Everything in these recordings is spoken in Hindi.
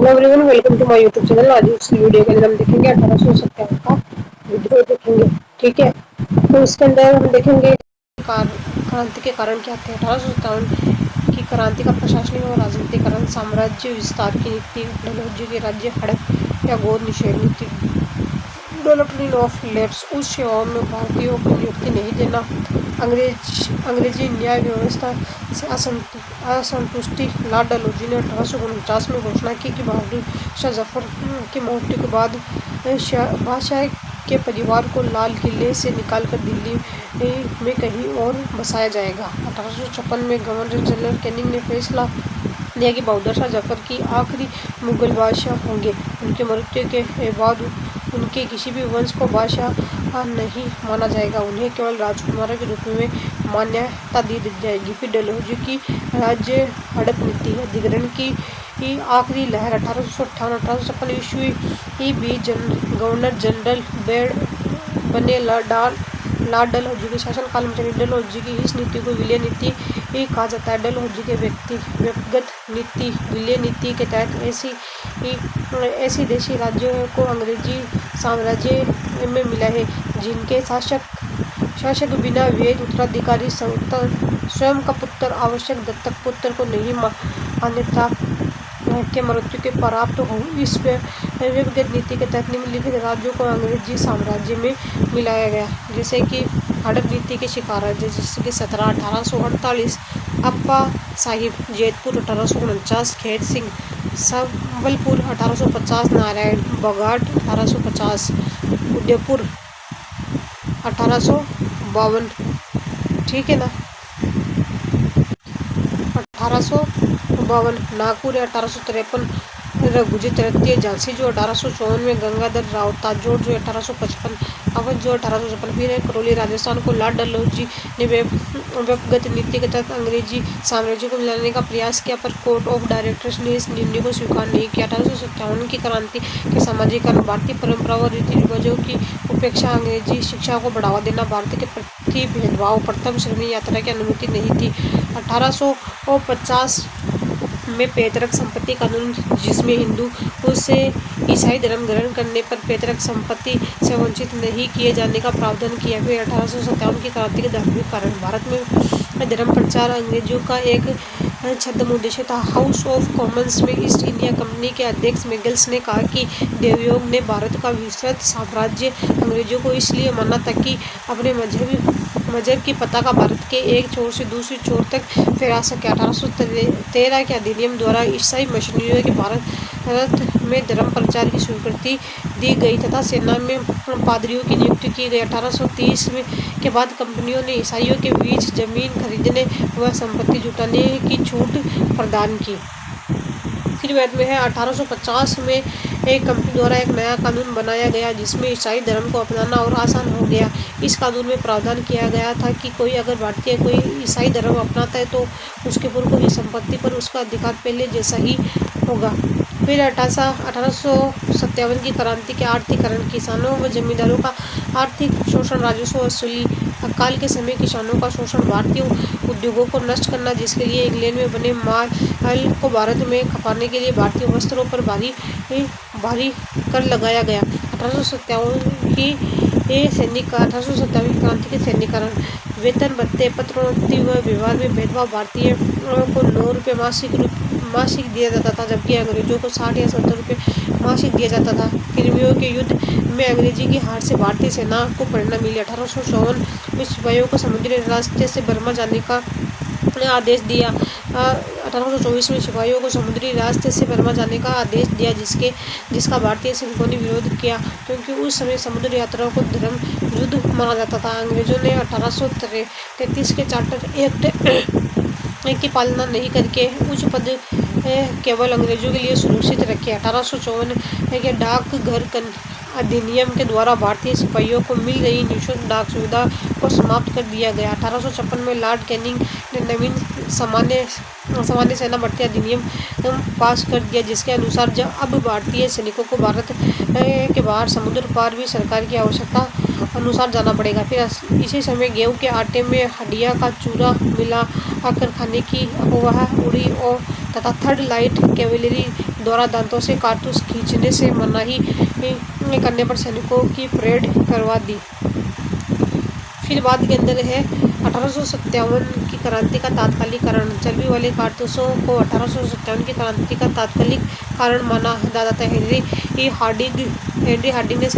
Hello everyone, welcome to my YouTube channel. आज इस वीडियो के अंदर हम देखेंगे 1857 का विद्रोह देखेंगे। ठीक है, तो इसके अंदर हम देखेंगे क्रांति के कारण क्या थे। 1857 की क्रांति का प्रशासनिक और राजनीतिकरण, साम्राज्य विस्तार की नीति, डलहौजी के राज्य हड़प या गोद निषेध नीति, डेवलपमेंट ऑफ लैब्स, उच्च सेवाओं में भारतीयों को नियुक्ति नहीं देना, अंग्रेजी न्याय व्यवस्था से असंतुष्टि। लॉर्ड डलहौजी ने 1849 में घोषणा की कि बहादुर शाह जफर की मृत्यु के बाद बादशाह के परिवार को लाल किले से निकालकर दिल्ली में कहीं और बसाया जाएगा। 1856 में गवर्नर जनरल कैनिंग ने फैसला दिया कि बहादुर शाह जफर की आखिरी मुगल बादशाह होंगे। उनके मृत्यु के बाद उनके किसी भी वंश को बादशाह नहीं माना जाएगा, उन्हें केवल राजकुमारों के रूप में मान्यता दी जाएगी। फिर डलहौजी की राज्य हड़प नीति, अधिग्रहण की आखिरी लहर 1858-1856 ईस्वी बीच गवर्नर जनरल बने लॉर्ड डलहौजी के शासनकाल में चली। डलहौजी की इस नीति को विलय नीति कहा जाता है। डलहौजी के व्यक्तिगत नीति, विलय नीति के तहत ऐसी देशी राज्यों को अंग्रेजी साम्राज्य में मिला है जिनके शासक बिना वैध उत्तराधिकारी स्वयं का पुत्र आवश्यक दत्तक पुत्र को नहीं मान्यता के मृत्यु के प्राप्त हो। इस व्यक्तिगत नीति के तहत निम्नलिखित राज्यों को अंग्रेजी साम्राज्य में मिलाया गया, जैसे कि हड़प नीति के शिकार राज्य जैसे कि 1848 अप्पा साहिब, जैतपुर 1849, खैर सिंह, संबलपुर 1850, नारायण बघाट 1850, उदयपुर 1852। ठीक है ना, 1852, नागपुर 1853, रघुजी तृतीय, झांसी जो 1854 में, गंगाधर राव ताजोड़ जो 1855, अवध जो 1856। फिर है करौली राजस्थान को लॉर्ड डलहौजी ने व्यक्तिगत नीति के तहत अंग्रेजी साम्राज्य को मिलाने का प्रयास किया, पर कोर्ट ऑफ डायरेक्टर्स ने इस निर्णय को स्वीकार नहीं किया। 1857 की क्रांति के सामाजिकरण, भारतीय परंपरा और रीति रिवाजों की उपेक्षा, अंग्रेजी शिक्षा को बढ़ावा देना, भारत के प्रति भेदभाव, प्रथम श्रेणी यात्रा की अनुमति नहीं थी। 1850 में पैतृक संपत्ति कानून, जिसमें हिंदू से ईसाई धर्म ग्रहण करने पर पैतृक संपत्ति से वंचित नहीं किए जाने का प्रावधान किया। फिर 1857 की क्रांति के धार्मिक कारण, भारत में धर्म प्रचार अंग्रेजों का एक छद्म उद्देश्य था। हाउस ऑफ कॉमन्स में ईस्ट इंडिया कंपनी के अध्यक्ष मैगल्स ने कहा कि देवयोग ने भारत का विस्तृत साम्राज्य अंग्रेजों को इसलिए माना था कि अपने मजहब की पताका भारत के एक छोर से दूसरी छोर तक फहरा सके। 1813 के अधिनियम द्वारा ईसाई मिशनरियों के भारत में धर्म प्रचार की स्वीकृति दी गई तथा सेना में पादरियों की नियुक्ति की गई। 1830 के बाद कंपनियों ने ईसाइयों के बीच जमीन खरीदने व संपत्ति जुटाने की छूट प्रदान की। फिर बाद में है 1850 में एक कंपनी द्वारा एक नया कानून बनाया गया जिसमें ईसाई धर्म को अपनाना और आसान हो गया। इस कानून में प्रावधान किया गया था कि कोई अगर भारतीय कोई ईसाई धर्म अपनाता है तो उसके पूर्व की संपत्ति पर उसका अधिकार पहले जैसा ही होगा। फिर 1857 की क्रांति के आर्थिकरण, किसानों व जमींदारों का आर्थिक शोषण, राजस्व वसूली, अकाल के समय किसानों का शोषण, भारतीय उद्योगों को नष्ट करना, जिसके लिए इंग्लैंड में बने माल को भारत में खपाने के लिए भारतीय वस्त्रों पर भारी कर लगाया गया। 1857 की क्रांति के सैनिकरण, वेतन भत्ते, पत्रोन्नति व व्यवहार में भेदभाव, भारतीय को 9 रुपये मासिक दिया जाता था, जबकि अंग्रेजों को 60 या 70 रुपये मासिक दिया जाता था। क्रिमियों के युद्ध में अंग्रेजी की हार से भारतीय सेना को प्रेरणा मिली। 1854 में सिपाहियों को समुद्री रास्ते से बर्मा जाने का आदेश दिया। 1824 में सिपाहियों को समुद्री रास्ते से बर्मा जाने का आदेश दिया, जिसका भारतीय सैनिकों ने विरोध किया क्योंकि उस समय समुद्र यात्राओं को धर्म विरुद्ध माना जाता था। अंग्रेजों ने 1833 के चार्टर एक्ट की पालना नहीं करके उच्च पद केवल अंग्रेजों के लिए सुरक्षित रखे। 1854 के डाकघर अधिनियम के द्वारा भारतीय सिपाहियों को मिल रही निःशुल्क डाक सुविधा को समाप्त कर दिया गया। 1856 में लॉर्ड कैनिंग ने नवीन सामान्य सेना भर्ती अधिनियम पास कर दिया, जिसके अनुसार अब भारतीय सैनिकों को भारत के बाहर समुद्र पार भी सरकार की आवश्यकता अनुसार जाना पड़ेगा। फिर इसी समय गेहूं के आटे में हड्डियां का चूरा मिला आकर खाने की अफवाह उड़ी और तथा थर्ड लाइट कैवेलरी द्वारा दांतों से कारतूस खींचने से मनाही करने पर सैनिकों की परेड करवा दी। फिर बाद के अंदर है 1857 की क्रांति का तात्कालिकरण। चर्बी वाले कारतूसों को 1857 की क्रांति का तात्कालिक कारण माना जाता था। हेनरी हार्डिंग ने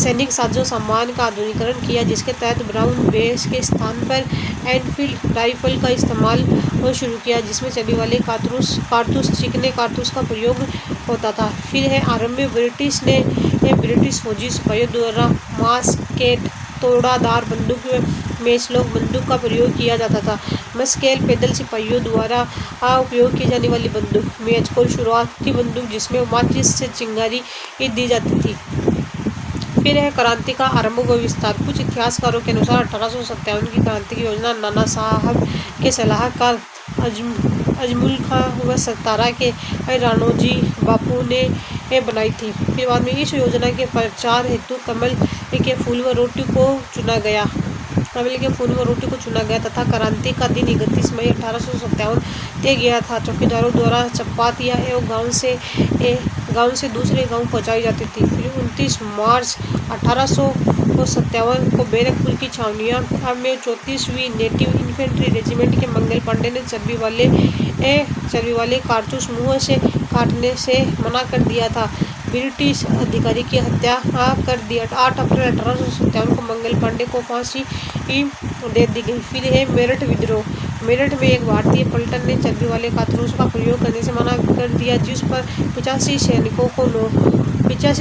सैनिक साजो सामान का आधुनिकीकरण किया, जिसके तहत ब्राउन बेस के स्थान पर एनफील्ड राइफल का इस्तेमाल शुरू किया, जिसमें चर्बी वाले कारतूस चिकने कारतूस का प्रयोग होता था। फिर है आरंभ में ब्रिटिश फौजी सिपाहियों द्वारा मास्केट तोड़ादार बंदूक मैचलॉक बंदूक का प्रयोग किया जाता था। मस्केल पैदल सिपाहियों द्वारा उपयोग की जाने वाली बंदूक मैचकोल शुरुआती बंदूक जिसमें माचिस से चिंगारी दी जाती थी। फिर है क्रांति का आरंभ व विस्तार। कुछ इतिहासकारों के अनुसार 1857 की क्रांति की योजना नाना साहब के सलाहकार अजमुल खां व सतारा के राणोजी बापू ने बनाई थी। फिर बाद में इस योजना के प्रचार हेतु कमल के फूल व रोटी को चुना गया तथा क्रांति का दिन 31 मई 1857 तय गया था। चौकीदारों द्वारा चपातियाँ एवं गांव से दूसरे गांव पहुंचाई जाती थी। फिर 29 मार्च 1857 को बैरकपुर की छावनियाँ में 34वीं नेटिव इन्फेंट्री रेजिमेंट के मंगल पांडे ने चर्बी वाले कारतूस मुंह से काटने से मना कर दिया था। ब्रिटिश अधिकारी की हत्या कर दी। 8 अप्रैल 1857 को मंगल पांडे को फांसी दे दी गई। फिर है मेरठ विद्रोह। मेरठ में एक भारतीय पलटन ने चर्बी वाले कारतूस का प्रयोग करने से मना कर दिया, जिस पर 85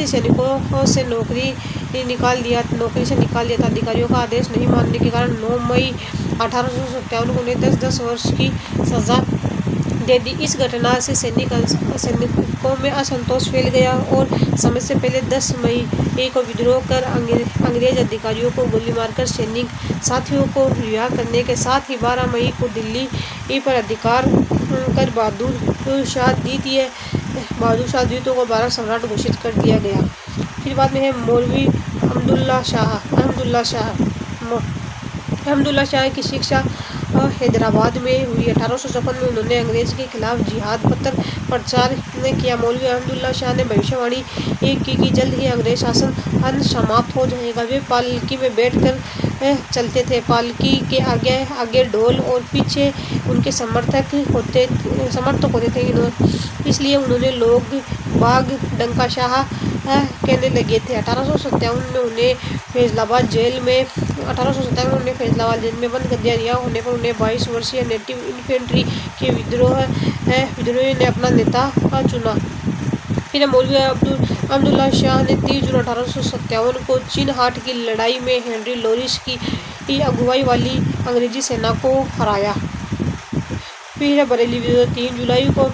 सैनिकों से नौकरी से निकाल दिया था। अधिकारियों का आदेश नहीं मानने के कारण 9 मई 1857 को उन्हें 10-10 वर्ष की सजा दे दी। इस घटना से सैनिकों में असंतोष फैल गया और समय से पहले 10 मई को विद्रोह कर अंग्रेज अधिकारियों को गोली मारकर सैनिक साथियों को रिहा करने के साथ ही 12 मई को दिल्ली पर अधिकार कर बहादुर शाह द्वितीय को भारत सम्राट घोषित कर दिया गया। फिर बाद में है मौलवी अहमदुल्ला शाह की शिक्षा हैदराबाद में हुई। 1854 में उन्होंने अंग्रेज के खिलाफ जिहाद पत्र प्रचार किया। मौलवी अहमदुल्ला शाह ने भविष्यवाणी की कि जल्द ही अंग्रेज शासन समाप्त हो जाएगा। वे पालकी में बैठकर चलते थे। पालकी के आगे ढोल और पीछे उनके समर्थक होते थे। इसलिए उन्होंने लोग बाग डंका शाह कहने लगे थे। 1857 में उन्हें फैसलाबाद जेल में बंद कर दिया। रिहा होने पर उन्हें 22 वर्षीय नेटिव इन्फेंट्री के विद्रोही ने अपना नेता चुना। फिर मौलवी अब्दुल्ला शाह ने 30 जून 1857 को चिन्हाट की लड़ाई में हेनरी लॉरिस की अगुवाई वाली अंग्रेजी सेना को हराया। फिर बरेली विद्रोह। 3 जुलाई को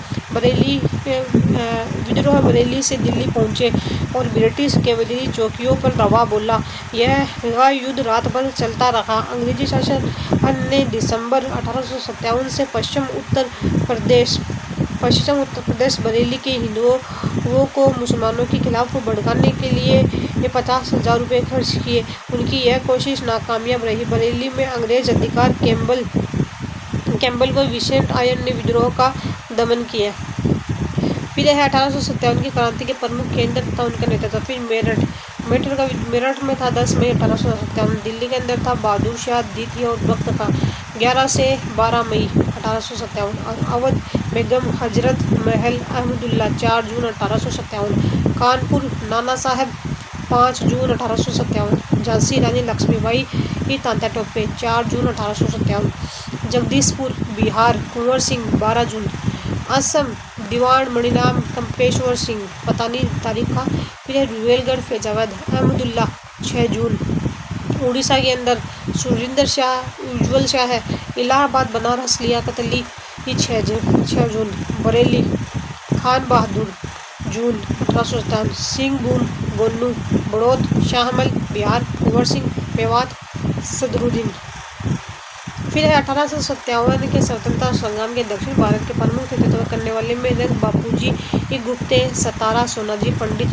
बरेली से दिल्ली पहुंचे और ब्रिटिश कैवेलरी चौकियों पर रवा बोला। यह युद्ध रात भर चलता रहा। अंग्रेजी शासन ने दिसंबर 1857 से पश्चिम उत्तर प्रदेश बरेली के हिंदुओं को मुसलमानों के खिलाफ भड़काने के लिए 50,000 रुपये खर्च किए। उनकी यह कोशिश नाकामयाब रही। बरेली में अंग्रेज अधिकारी कैम्बल व विसेंट आयन ने विद्रोह का दमन किया। फिर है 1857 की क्रांति के प्रमुख केंद्र तथा उनका नेतृत्व। फिर मेरठ में था 10 मई 1857। दिल्ली के अंदर था बहादुर शाह द्वितीय और वक्त था 11 से 12 मई 1857। और अवध बेगम हजरत महल अहमदुल्ला 4 जून 1857। कानपुर नाना साहब 5 जून 1857। झांसी रानी लक्ष्मीबाई तांता टोपे 4 जून 1857। जगदीशपुर बिहार कुंवर सिंह 12 जून। असम दीवान मणिराम कम्पेश्वर सिंह पता नहीं तारीख का। फिर रुवेलगढ़ फैजाबाद अहमदुल्ला 6 जून। उड़ीसा के अंदर सुरिंदर शाह उज्जवल शाह है। इलाहाबाद बनारस लियाकत अली 6 जून। बरेली खान बहादुर जून 1857। सिंहभूम गोन्नू बड़ौद शाहमल बिहार कुंवर सिंह मेवात सदरुद्दीन। फिर है 1857 के स्वतंत्रता संग्राम के दक्षिण भारत के प्रमुख नेतृत्व करने वाले में रंग बापूजी गुप्ते, सतारा सोनाजी पंडित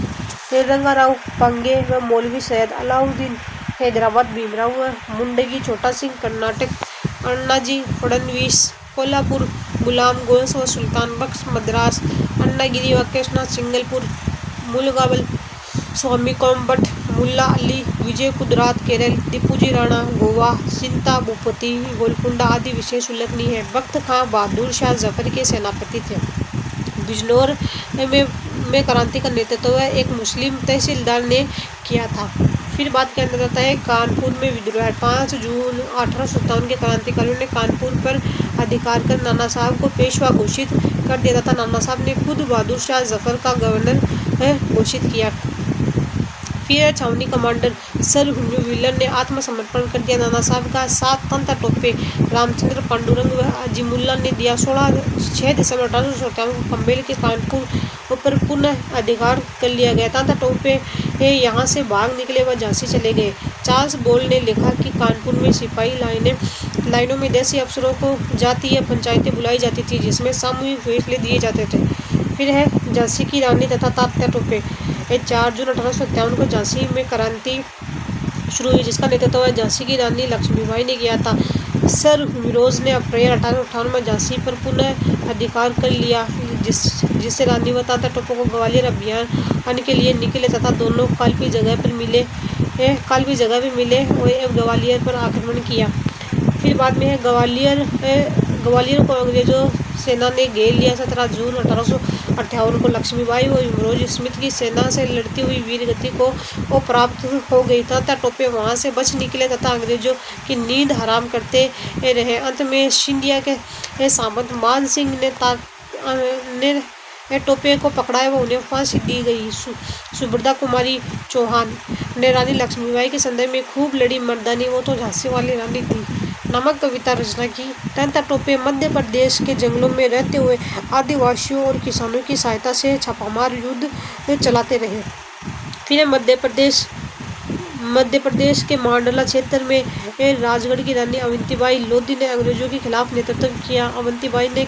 रंगाराव पांगे व मौलवी सैयद अलाउद्दीन हैदराबाद भीमराव मुंडगी छोटा सिंह कर्नाटक अण्णाजी फडणवीस कोल्हापुर गुलाम गोस व सुल्तान बख्श मद्रास, अन्नागिरी व कृष्णा सिंगलपुर, मुलगावल स्वामी कोम्बट, मुल्ला अली विजय गुजरात केरल, दीपूजी राणा गोवा, सिंता भूपति गोलकुंडा आदि विशेष उल्लेखनीय है। बख्त खां बहादुर शाह जफर के सेनापति थे। बिजनौर में क्रांति का नेतृत्व एक मुस्लिम तहसीलदार ने किया था। फिर बात किया जाता है कानपुर में विद्रोह। 5 जून 1857 के क्रांतिकारियों ने कानपुर पर अधिकार कर नाना साहब को पेशवा घोषित कर दिया था। नाना साहब ने खुद बहादुर शाह जफर का गवर्नर घोषित किया। फिर छावनी कमांडर सर विलन ने आत्मसमर्पण कर दिया। नाना साहब का साथ तंत्र टोपे रामचंद्र पांडुरंग व अजीमुल्ला ने दिया। 6 दिसंबर 1857 को कम्बेल के कानपुर पर पुनः अधिकार कर लिया गया। तंत्र टोपे यहाँ से भाग निकले व झांसी चले गए। चार्ल्स बोल ने लिखा कि कानपुर में सिपाही लाइनों में देसी अफसरों को जातीय पंचायतें बुलाई जाती थी जिसमें सामूहिक फैसले दिए जाते थे। फिर है झांसी की रानी तथा तात्या टोपे। 4 जून 1857 को झांसी में क्रांति शुरू हुई जिसका नेतृत्व झांसी की रानी लक्ष्मीबाई ने किया था। सर फिरोज ने अप्रैल 1858 में झांसी पर पुनः अधिकार कर लिया जिससे रानी व तात्या टोपे को ग्वालियर अभियान के लिए निकले तथा दोनों काल्पनिक जगह पर मिले और ग्वालियर पर आक्रमण किया। फिर बाद में है ग्वालियर को अंग्रेजों सेना ने घेर लिया। 17 जून 1858 को लक्ष्मीबाई व इमरोज स्मिथ की सेना से लड़ती हुई वीरगति को प्राप्त हो गई। तात्या टोपे वहां से बच निकले तथा अंग्रेजों की नींद हराम करते रहे। अंत में सिंधिया के सामंत मान सिंह ने टोपे को पकड़ाया व उन्हें फांसी दी गई। सुभद्रा कुमारी चौहान ने रानी लक्ष्मीबाई के संदर्भ में खूब लड़ी मर्दानी, वो तो झांसी वाली रानी थी, नामक कविता रचना की। तात्या टोपे मध्य प्रदेश के जंगलों में रहते हुए आदिवासियों और किसानों की सहायता से छापामार युद्ध चलाते रहे। फिर मध्य प्रदेश के मांडला क्षेत्र में राजगढ़ की रानी अवंतीबाई लोधी ने अंग्रेजों के खिलाफ नेतृत्व किया। अवंतीबाई ने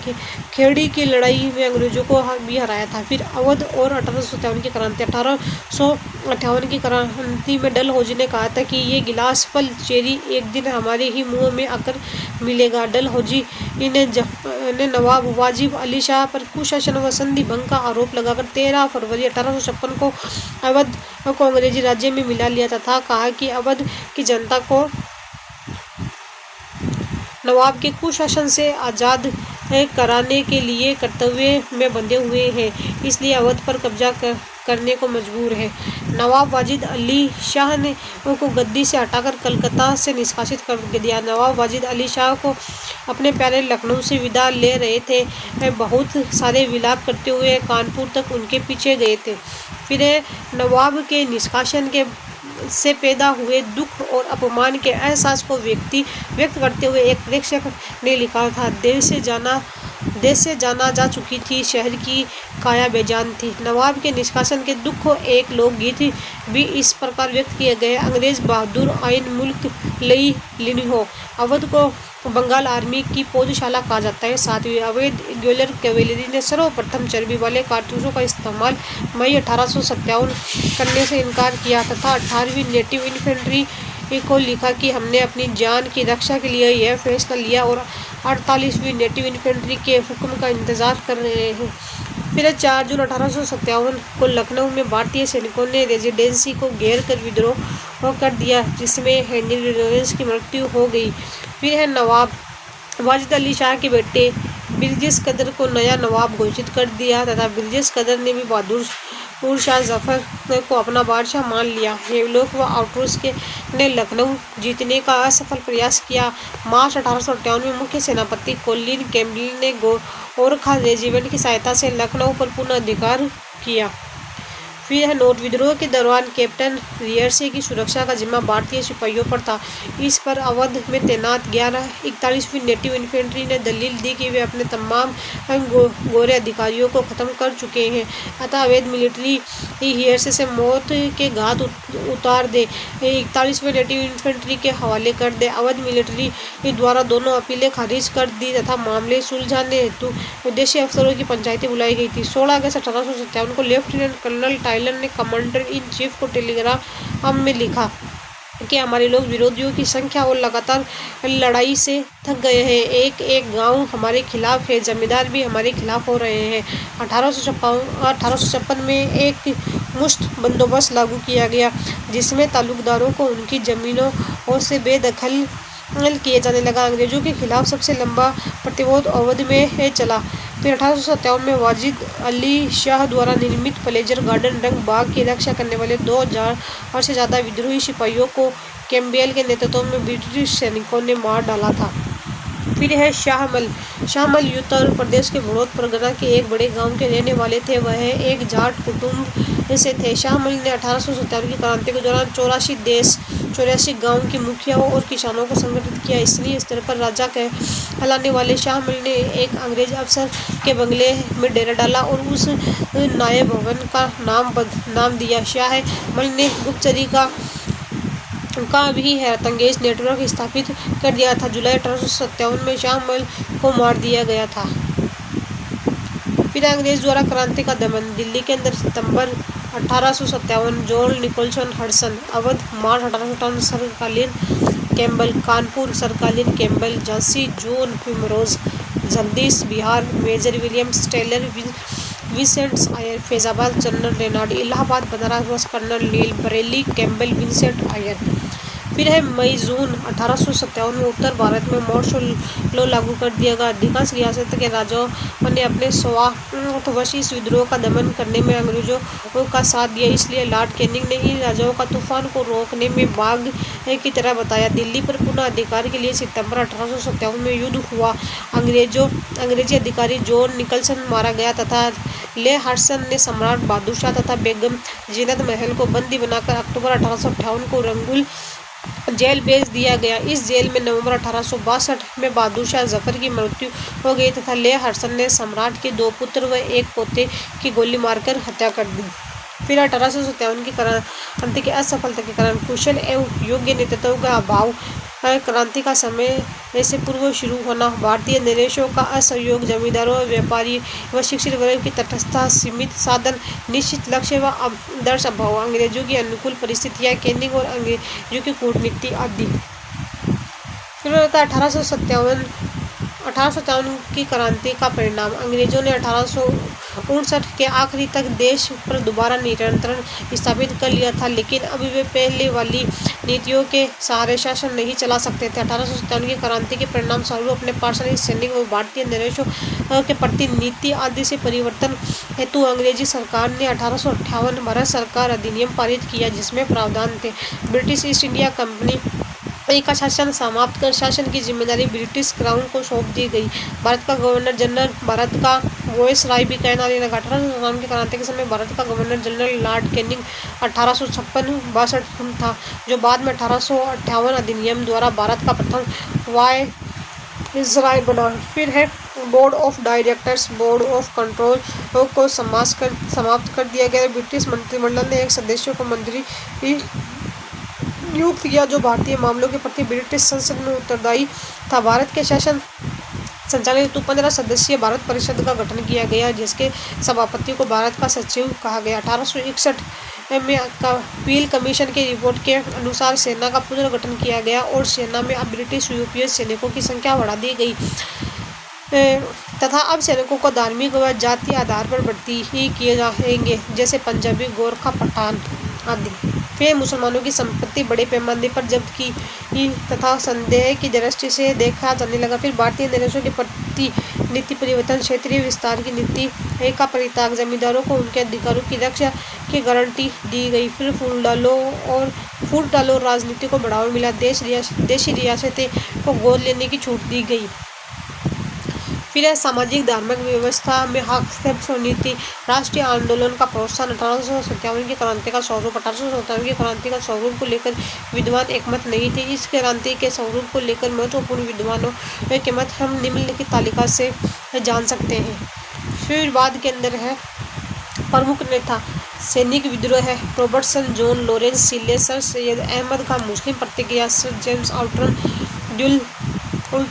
खेड़ी की लड़ाई में अंग्रेजों को भी हराया था। फिर अवध और 1857 की क्रांति। 1858 की क्रांति में डलहौजी ने कहा था कि ये गिलास फल चेरी एक दिन हमारे ही मुंह में आकर मिलेगा। डलहौजी ने नवाब वाजिब अली शाह पर कुशासन व संधि भंग का आरोप लगाकर 13 फरवरी 1856 को अवध को अंग्रेजी राज्य में मिला लिया तथा कहा कि अवध की जनता को नवाब के कुशासन से आज़ाद कराने के लिए कर्तव्य में बंधे हुए हैं, इसलिए अवध पर कब्जा करने को मजबूर है। नवाब वाजिद अली शाह ने उनको गद्दी से हटाकर कलकत्ता से निष्कासित कर दिया। नवाब वाजिद अली शाह को अपने प्यारे लखनऊ से विदा ले रहे थे। बहुत सारे विलाप करते हुए कानपुर तक उनके पीछे गए थे। फिर नवाब के निष्कासन से पैदा हुए दुख और अपमान के एहसास को व्यक्त करते हुए एक प्रेक्षक ने लिखा था, देश से जाना जा चुकी थी, शहर की काया बेजान थी। नवाब के निष्कासन के दुख को एक लोकगीत भी इस प्रकार व्यक्त किए गए। अंग्रेज बहादुर आइन मुल्क लई लिन्हो। अवध को बंगाल आर्मी की पौधशाला कहा जाता है। 7वीं अवैध ग्वालियर कैवेलरी ने सर्वप्रथम चर्बी वाले कारतूसों का इस्तेमाल मई 1857 करने से इनकार किया तथा 18वीं नेटिव इन्फेंट्री को लिखा कि हमने अपनी जान की रक्षा के लिए यह फैसला लिया और 48वीं नेटिव इन्फेंट्री के हुक्म का इंतजार कर रहे हैं। फिर 4 जून 1857 को लखनऊ में भारतीय सैनिकों ने रेजिडेंसी को घेर कर विद्रोह कर दिया जिसमें हेनरी लॉरेंस की मृत्यु हो गई। फिर है नवाब वाजिद अली शाह के बेटे बिरजेश कदर को नया नवाब घोषित कर दिया तथा बिरजेश कदर ने भी बहादुर शाह जफर को अपना बादशाह मान लिया। हेवलॉक व आउटरूस ने लखनऊ जीतने का असफल प्रयास किया। मार्च 1858 में मुख्य सेनापति कोलिन कैम्पबेल ने गोरखा रेजिमेंट की सहायता से लखनऊ पर पुनः अधिकार किया। फिर नोट विद्रोह के दौरान कैप्टन रियर्से की सुरक्षा का जिम्मा भारतीय सिपाहियों पर था। इस पर अवध में तैनात 41वीं नेटिव इन्फेंट्री ने दलील दी कि वे अपने तमाम गोरे अधिकारियों को खत्म कर चुके हैं, अतः अवैध मिलिट्री रियर्से से मौत के घाट उतार दे, 41वीं नेटिव इन्फेंट्री के हवाले कर दे। अवध मिलिट्री द्वारा दोनों अपीलें खारिज कर दी तथा मामले सुलझाने हेतु विदेशी अफसरों की पंचायतें बुलाई गई थी। 16 अगस्त 1857 को लेफ्टिनेंट कर्नल टाइलर ने कमांडर इन चीफ को टेलीग्राम में लिखा, कि हमारे लोग विरोधियों की संख्या और लगातार लड़ाई से थक गए हैं। एक एक गांव हमारे खिलाफ है, जमींदार भी हमारे खिलाफ हो रहे हैं। 1856 में एक मुश्त बंदोबस्त लागू किया गया, जिसमें तालुकदारों को उनकी जमीनों से बेदखल किए जाने लगा। अंग्रेजों के खिलाफ सबसे लंबा प्रतिरोध अवध में चला। फिर 1857 में वाजिद अली शाह द्वारा निर्मित प्लेजर गार्डन रंग बाग की रक्षा करने वाले 2000 और से ज़्यादा विद्रोही सिपाहियों को कैम्पबेल के नेतृत्व में ब्रिटिश सैनिकों ने मार डाला था। फिर है शाहमल। शाहमल उत्तर प्रदेश के बड़ौद परगना के एक बड़े गांव के रहने वाले थे। वह एक जाट कुटुंब से थे। शाहमल ने 1857 की क्रांति के दौरान 84 गांव के मुखियाओं और किसानों को संगठित किया। स्थानीय स्तर पर राजा कहलाने वाले शाहमल ने एक अंग्रेज अफसर के बंगले में डेरा डाला और उस नायब भवन का नाम दिया। शाहमल ने गुप्तचरी का भी हैरतअंगेज नेटवर्क स्थापित कर दिया था। जुलाई 1857 में शाहमल को मार दिया गया था। फिर अंग्रेज द्वारा क्रांति का दमन। दिल्ली के अंदर सितंबर 1857 जॉन निकोलसन हडसन, अवध मार्च 1858 sir Colin Campbell, Kanpur sir Colin Campbell, Jhansi John Primrose, Jagdish Bihar major Williams Taylor, Vincent Eyre, Faizabad general Renaud, Allahabad Banaras colonel Neill, Bareilly Campbell Vincent Eyre. फिर है मई जून 1857 में उत्तर भारत में मार्शल लॉ लागू कर दिया गया। अधिकांश रियासत के राजाओं ने अपने स्वार्थवश इस विद्रोह का दमन करने में अंग्रेजों का साथ दिया। इसलिए लॉर्ड कैनिंग ने इन राजाओं का तूफान को रोकने में बाघ की तरह बताया। दिल्ली पर पुनः अधिकार के लिए सितंबर 1857 में युद्ध हुआ। अंग्रेजी अधिकारी जॉन निकलसन मारा गया तथा ले हडसन ने सम्राट बहादुर शाह तथा बेगम जीनत महल को बंदी बनाकर अक्टूबर 1858 को रंगूल जेल भेज दिया गया। इस जेल में नवंबर 1862 में बहादुर शाह जफर की मृत्यु हो गई तथा ले हडसन ने सम्राट के 2 पुत्र व 1 पोते की गोली मारकर हत्या कर दी। फिर 1857 की क्रांति की असफलता के कारण कुशल एवं योग्य नेतृत्व का अभाव, क्रांति का समय से पूर्व शुरू होना, भारतीय नरेशों का असहयोग, जमींदारों, व्यापारी व शिक्षित वर्ग की तटस्थता, सीमित साधन, निश्चित लक्ष्य व आदर्श अभाव, अंग्रेजों की अनुकूल परिस्थितियाँ, कैनिंग और अंग्रेजों की कूटनीति आदि। फिर होता है 1857 की क्रांति का परिणाम। अंग्रेजों ने 1859 के आखिरी तक देश पर दोबारा नियंत्रण स्थापित कर लिया था, लेकिन अभी वे पहले वाली नीतियों के सहारे शासन नहीं चला सकते थे। 1857 की क्रांति के परिणाम स्वरूप अपने पार्षद सैनिक और भारतीय नरेशों के प्रति नीति आदि से परिवर्तन हेतु अंग्रेजी सरकार ने 1858 भारत सरकार अधिनियम पारित किया, जिसमें प्रावधान थे। ब्रिटिश ईस्ट इंडिया कंपनी का शासन समाप्त कर शासन की जिम्मेदारी ब्रिटिश क्राउन को सौंप दी गई। भारत का गवर्नर जनरल भारत का वायसराय भी कहना लगा। 1857 की क्रांति के समय भारत का गवर्नर जनरल लॉर्ड कैनिंग 1856-62 था, जो बाद में 1858 अधिनियम द्वारा भारत का प्रथम वायसराय बना। फिर है board of directors, board of control को समाप्त कर दिया गया। ब्रिटिश मंत्रिमंडल ने एक सदस्य को मंत्री नियुक्त किया, जो भारतीय मामलों के प्रति ब्रिटिश संसद में उत्तरदायी था। भारत के शासन संचालन हेतु 15 सदस्यीय भारत परिषद का गठन किया गया, जिसके सभापति को भारत का सचिव कहा गया। 1861 में पील कमीशन की रिपोर्ट के अनुसार सेना का पुनर्गठन किया गया और सेना में अब ब्रिटिश यूरोपीय सैनिकों की संख्या बढ़ा दी गई तथा अब सैनिकों को धार्मिक व जातीय आधार पर भर्ती ही किए जाएंगे, जैसे पंजाबी, गोरखा, पठान आदि। फिर मुसलमानों की संपत्ति बड़े पैमाने पर जब्त की तथा संदेह की दृष्टि से देखा जाने लगा। फिर भारतीय नरेशों के प्रति नीति परिवर्तन, क्षेत्रीय विस्तार की नीति का परित्याग, जमींदारों को उनके अधिकारों की रक्षा की गारंटी दी गई। फिर फूट डालो राजनीति को बढ़ावा मिला। देशी रियासतें को गोद लेने की छूट दी गई। फिर सामाजिक धार्मिक व्यवस्था में हस्तक्षेप नीति, राष्ट्रीय आंदोलन का प्रोत्साहन। 1857 की क्रांति का स्वरूप। 1857 की क्रांति का स्वरूप को लेकर विद्वान एकमत नहीं थे। इस क्रांति के स्वरूप को लेकर महत्वपूर्ण विद्वानों के मत हम निम्नलिखित तालिका से जान सकते हैं। फिर बाद के अंदर है प्रमुख नेता। सैनिक विद्रोह है Robertson, John Lawrence Seeley, sir Syed Ahmad Khan. मुस्लिम प्रतिक्रिया, सर जेम्स आउटरन, ड्यूल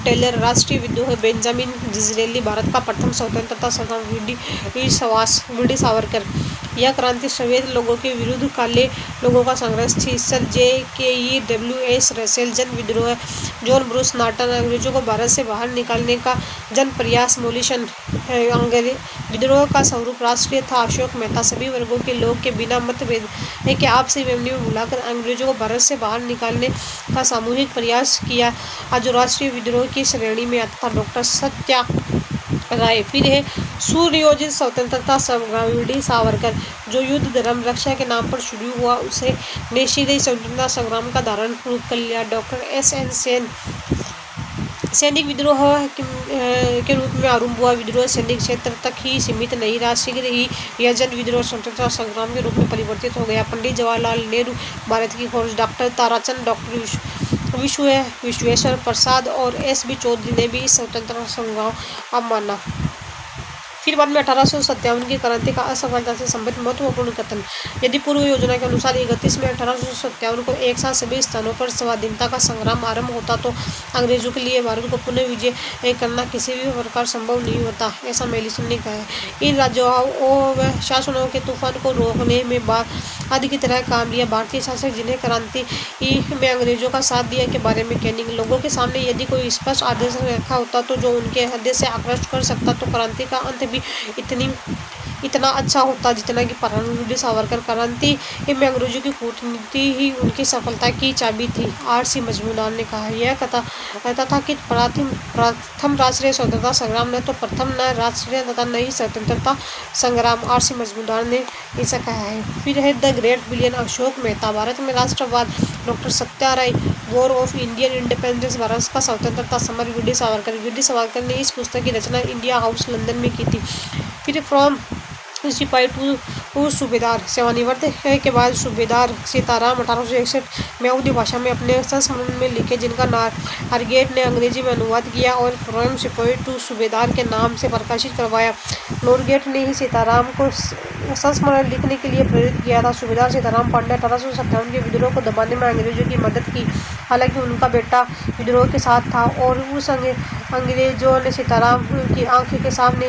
टेलर। राष्ट्रीय विद्रोह, बेंजामिन डिज़रेली, भारत का प्रथम स्वतंत्रता संग्राम, वीडी सावरकर। यह क्रांति सफेद लोगों के विरुद्ध काले लोगों का संघर्ष थी। Sir JKE.W.S. रसेल जन विद्रोह, जॉन ब्रूस नॉर्टन अंग्रेजों को भारत से बाहर निकालने का जन प्रयास, मोलिशन विद्रोह का स्वरूप राष्ट्रीय था। अशोक मेहता सभी वर्गों के लोग के बिना मतभेद के आपसी मेमने में बुलाकर अंग्रेजों को भारत से बाहर निकालने का सामूहिक प्रयास किया, जो राष्ट्रीय विद्रोह की श्रेणी में आता था। डॉक्टर सत्याग्रह। फिर है सुनियोजित स्वतंत्रता संग्राम वीर सावरकर, जो युद्ध धर्म रक्षा के नाम पर शुरू हुआ उसे निश्चित स्वतंत्रता संग्राम का धारण रूप कर लिया। डॉक्टर SN सेन सैनिक विद्रोह के रूप में आरंभ हुआ। विद्रोह सैनिक क्षेत्र तक ही सीमित नहीं रहा, शीघ्र ही यह जन विद्रोह स्वतंत्रता संग्राम के रूप में परिवर्तित हो गया। पंडित जवाहरलाल नेहरू, भारत की खोज, डॉक्टर ताराचंद, डॉक्टर विश्वेश्वर प्रसाद और SB चौधरी ने भी इस स्वतंत्रता संग्राम माना। फिर बाद में 1857 की क्रांति का असफलता से संबंधित महत्वपूर्ण कथन। यदि पूर्व योजना के अनुसार 31 में 1857 को एक साथ सभी स्थानों पर स्वाधीनता का संग्राम आरंभ होता तो अंग्रेजों के लिए भारत को पुनः विजय करना किसी भी प्रकार संभव नहीं होता, ऐसा मेलिसन ने कहा है। इन राज्यों व शासनों के तूफान को रोकने में आदि की तरह काम लिया। भारतीय शासक जिन्हें क्रांति में अंग्रेजों का साथ दिया के बारे में कैनिंग, लोगों के सामने यदि कोई स्पष्ट आदर्श रखा होता तो जो उनके हृदय से आकृष्ट कर सकता तो क्रांति का अंत भी इतना अच्छा होता जितना कि वीर सावरकर। क्रांति में अंग्रेजों की कूटनीति ही उनकी सफलता की चाबी थी। RC मजमूदार ने कहा, यह तथा कि प्रथम राष्ट्रीय स्वतंत्रता संग्राम न तो प्रथम न राष्ट्रीय तथा न ही स्वतंत्रता संग्राम, RC मजमूदार ने ऐसा कहा है। फिर है द ग्रेट विलियन अशोक मेहता, भारत में राष्ट्रवाद, doctor Satyagraha, war of Indian independence, Bharat का स्वतंत्रता समर, वीर सावरकर ने इस पुस्तक की रचना इंडिया हाउस लंदन में की थी। फिर फ्रॉम सिपाही टू सूबेदार, सेवानिवृत्त के बाद सूबेदार सीताराम 1861 में अवधी भाषा में अपने संस्मरण में लिखे, जिनका नारगेट ने अंग्रेजी में अनुवाद किया और फ्रॉम सिपाही टू सूबेदार के नाम से प्रकाशित करवाया। नॉरगेट ने ही सीताराम को संस्मरण लिखने के लिए प्रेरित किया था। सूबेदार सीताराम पांडे 1857 के विद्रोह को दबाने में अंग्रेजों की मदद की, हालांकि उनका बेटा विद्रोह के साथ था और उस अंग्रेजों ने सीताराम की आंखों के सामने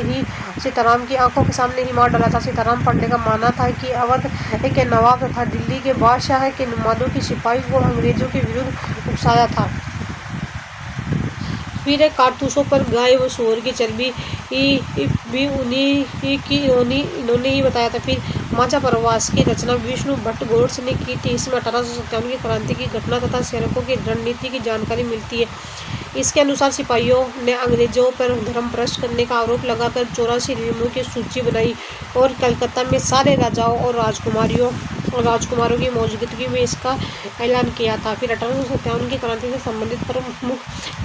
ही मार डाला था। सीताराम पांडे का मानना था कि अवध के नवाब तथा दिल्ली के बादशाह के नुमादों की सिपाही को अंग्रेजों के विरुद्ध उकसाया था। फिर कारतूसों पर गाय व सूअर की चर्बी भी इन्होंने ही बताया था। फिर माचा प्रवास की रचना विष्णु भट्ट गोड्से ने की थी। इसमें 1857 की क्रांति की घटना तथा सैनिकों की रणनीति की जानकारी मिलती है। इसके अनुसार सिपाहियों ने अंग्रेजों पर धर्म भ्रष्ट करने का आरोप लगाकर 84 नियमों की सूची बनाई और कलकत्ता में सारे राजाओं और राजकुमारों की मौजूदगी में इसका ऐलान किया था। फिर 1857 की क्रांति से संबंधित प्रमुख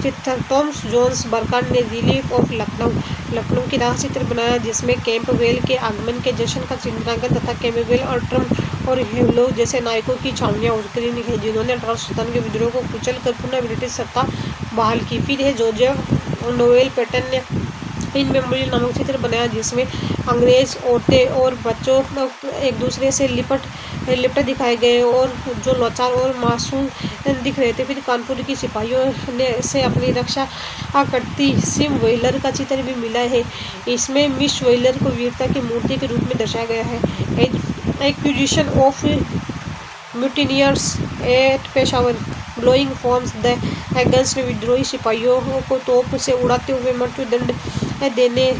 चित्र टॉमस जोन्स बर्कर ने रिलीफ ऑफ लखनऊ की राह चित्र बनाया, जिसमें कैंपबेल के आगमन के जश्न का चित्रांकन तथा कैंपबेल और ट्रम्प और हेवलॉक जैसे नायकों की छावनियां उतरी हैं, जिन्होंने 1857 के विद्रोह को कुचल कर पुनः ब्रिटिश सत्ता बहाल की। फिर है जोसेफ नोएल पैटन ने इन मेमोरियल नामक चित्र बनाया, जिसमें अंग्रेज औरतें और बच्चों एक दूसरे से लिपटे दिखाए गए और जो लाचार और मासूम दिख रहे थे। फिर कानपुर की सिपाहियों ने से अपनी रक्षा करती सिम व्हीलर का चित्र भी मिला है। इसमें मिस व्हीलर को वीरता की मूर्ति के रूप में दर्शाया गया है। Acquisition of mutineers at Peshawar, blowing forms the guns में विद्रोही सिपाहियों को तोप से उड़ाते हुए मृत्युदंड देने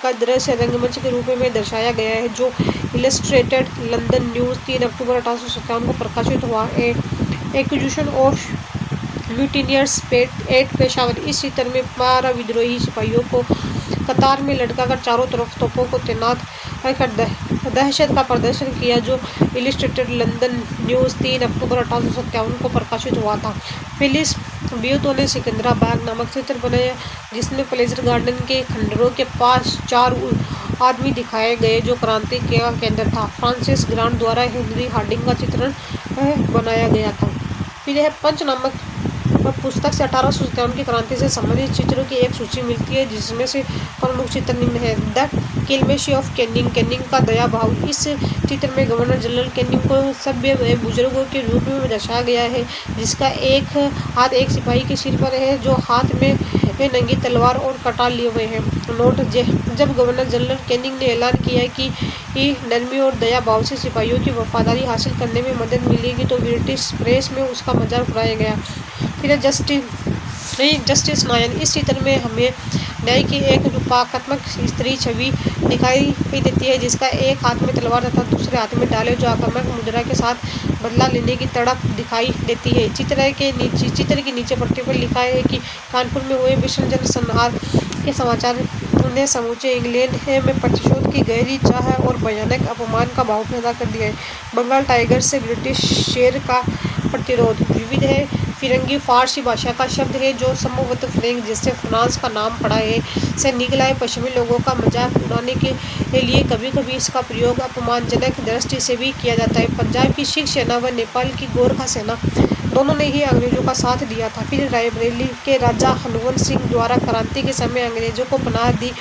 का दृश्य रंगमंच के रूप में दर्शाया गया है, जो इलस्ट्रेटेड लंदन न्यूज़ 3 अक्टूबर 1857 को प्रकाशित हुआ। Acquisition of mutineers at Peshawar, इस चित्र में 12 विद्रोही सिपाहियों को कतार में लटकाकर चारों तरफ तोपों को तैनात कर दहशत का प्रदर्शन किया, जो इलस्ट्रेटेड लंदन न्यूज़ 3 अक्टूबर 1857 को प्रकाशित हुआ था। फिलिस ब्यूटो ने सिकंदराबाद नामक चित्र बनाया, जिसमें प्लेजर गार्डन के खंडरों के पास 4 आदमी दिखाए गए, जो क्रांति का केंद्र था। फ्रांसिस ग्रांट द्वारा हेनरी हार्डिंग का चित्रण बनाया गया था। फिर यह पंच नामक पुस्तक से 1857 की क्रांति से संबंधित चित्रों की एक सूची मिलती है, जिसमें से प्रमुख चित्र निम्न है। द किलमेशी ऑफ कैनिंग का दया भाव, इस चित्र में गवर्नर जनरल कैनिंग को सभ्य बुजुर्गों के रूप में दर्शाया गया है, जिसका एक हाथ एक सिपाही के सिर पर है, जो हाथ में वे नंगी तलवार और कटार लिए हुए हैं। नोट: जब गवर्नर जनरल कैनिंग ने ऐलान किया कि नरमी और दया भाव से सिपाहियों की वफादारी हासिल करने में मदद मिलेगी तो ब्रिटिश प्रेस में उसका मजाक उड़ाया गया। फिर जस्टिस नायन: इस चित्र में हमें न्याय की एक रूपकात्मक स्त्री छवि दिखाई देती है जिसका एक हाथ में तलवार तथा दूसरे हाथ में ढाल है, जो आक्रामक मुद्रा के साथ बदला लेने की तड़प दिखाई देती है। चित्र की नीचे पट्टी पर लिखा है कि कानपुर में हुए भीषण जनसंहार के समाचार ने समूचे इंग्लैंड में प्रतिशोध की गहरी चाह और भयानक अपमान का भाव पैदा कर दिया है। बंगाल टाइगर से ब्रिटिश शेर का प्रतिरोध विविध है। फिरंगी फारसी भाषा का शब्द है जो संभवतः फ्रेंच, जिससे फ्रांस का नाम पड़ा है, से निकला है। पश्चिमी लोगों का मजाक उड़ाने के लिए कभी कभी इसका प्रयोग अपमानजनक दृष्टि से भी किया जाता है। पंजाब की सिख सेना व नेपाल की गोरखा सेना दोनों ने ही अंग्रेजों का साथ दिया था। फिर रायबरेली के राजा हनुवंत सिंह द्वारा क्रांति के समय अंग्रेजों को पनाह दी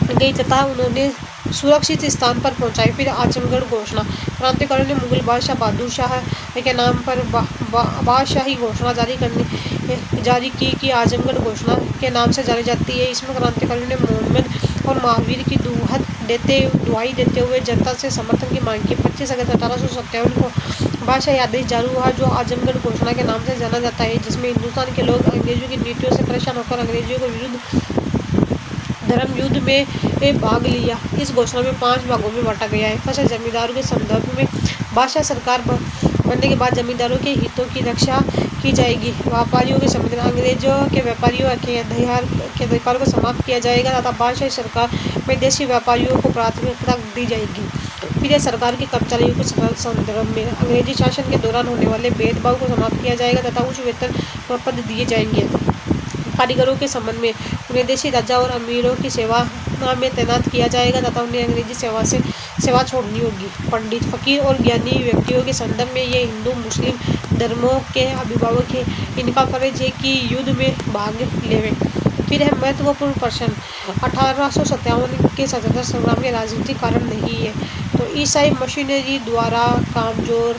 गई तथा उन्होंने सुरक्षित स्थान पर पहुंचाई। फिर आजमगढ़ घोषणा: क्रांतिकारियों ने मुगल बादशाह बहादुर शाह के नाम पर बादशाही घोषणा जारी की कि आजमगढ़ घोषणा के नाम से जानी जाती है। इसमें क्रांतिकारियों ने मोहम्मद और महावीर की दुहाई देते हुए जनता से समर्थन की मांग की। 25 अगस्त 1857 को बादशाही आदेश जारी हुआ जो आजमगढ़ घोषणा के नाम से जाना जाता है, जिसमें हिंदुस्तान के लोग अंग्रेजों की नीतियों से परेशान होकर अंग्रेजों के विरुद्ध धर्म युद्ध में भाग लिया। इस घोषणा में 5 भागों में बांटा गया है। फर्स्ट, जमींदारों के संदर्भ में बादशाह सरकार बनने के बाद जमींदारों के हितों की रक्षा की जाएगी। व्यापारियों के संबंध में अंग्रेजों के व्यापारियों के अधिकार को समाप्त किया जाएगा तथा बादशाही सरकार में देशी व्यापारियों को प्राथमिकता दी जाएगी। फिर सरकार के कर्मचारियों के संदर्भ में अंग्रेजी शासन के दौरान होने वाले भेदभाव को समाप्त किया जाएगा तथा उच्च वेतन व पद दिए जाएंगे। कारीगरों के संबंध में उन्हें देशी राजा और अमीरों की सेवा में तैनात किया जाएगा तथा उन्हें अंग्रेजी सेवा छोड़नी होगी। पंडित, फकीर और ज्ञानी व्यक्तियों के संदर्भ में ये हिंदू मुस्लिम धर्मों के अभिभावक हैं। इनका फर्ज है कि युद्ध में भाग लेवें। फिर है महत्वपूर्ण प्रश्न: 1857 के स्वतंत्रता संग्राम के राजनीतिक कारण नहीं है तो ईसाई मशीनरी द्वारा कामजोर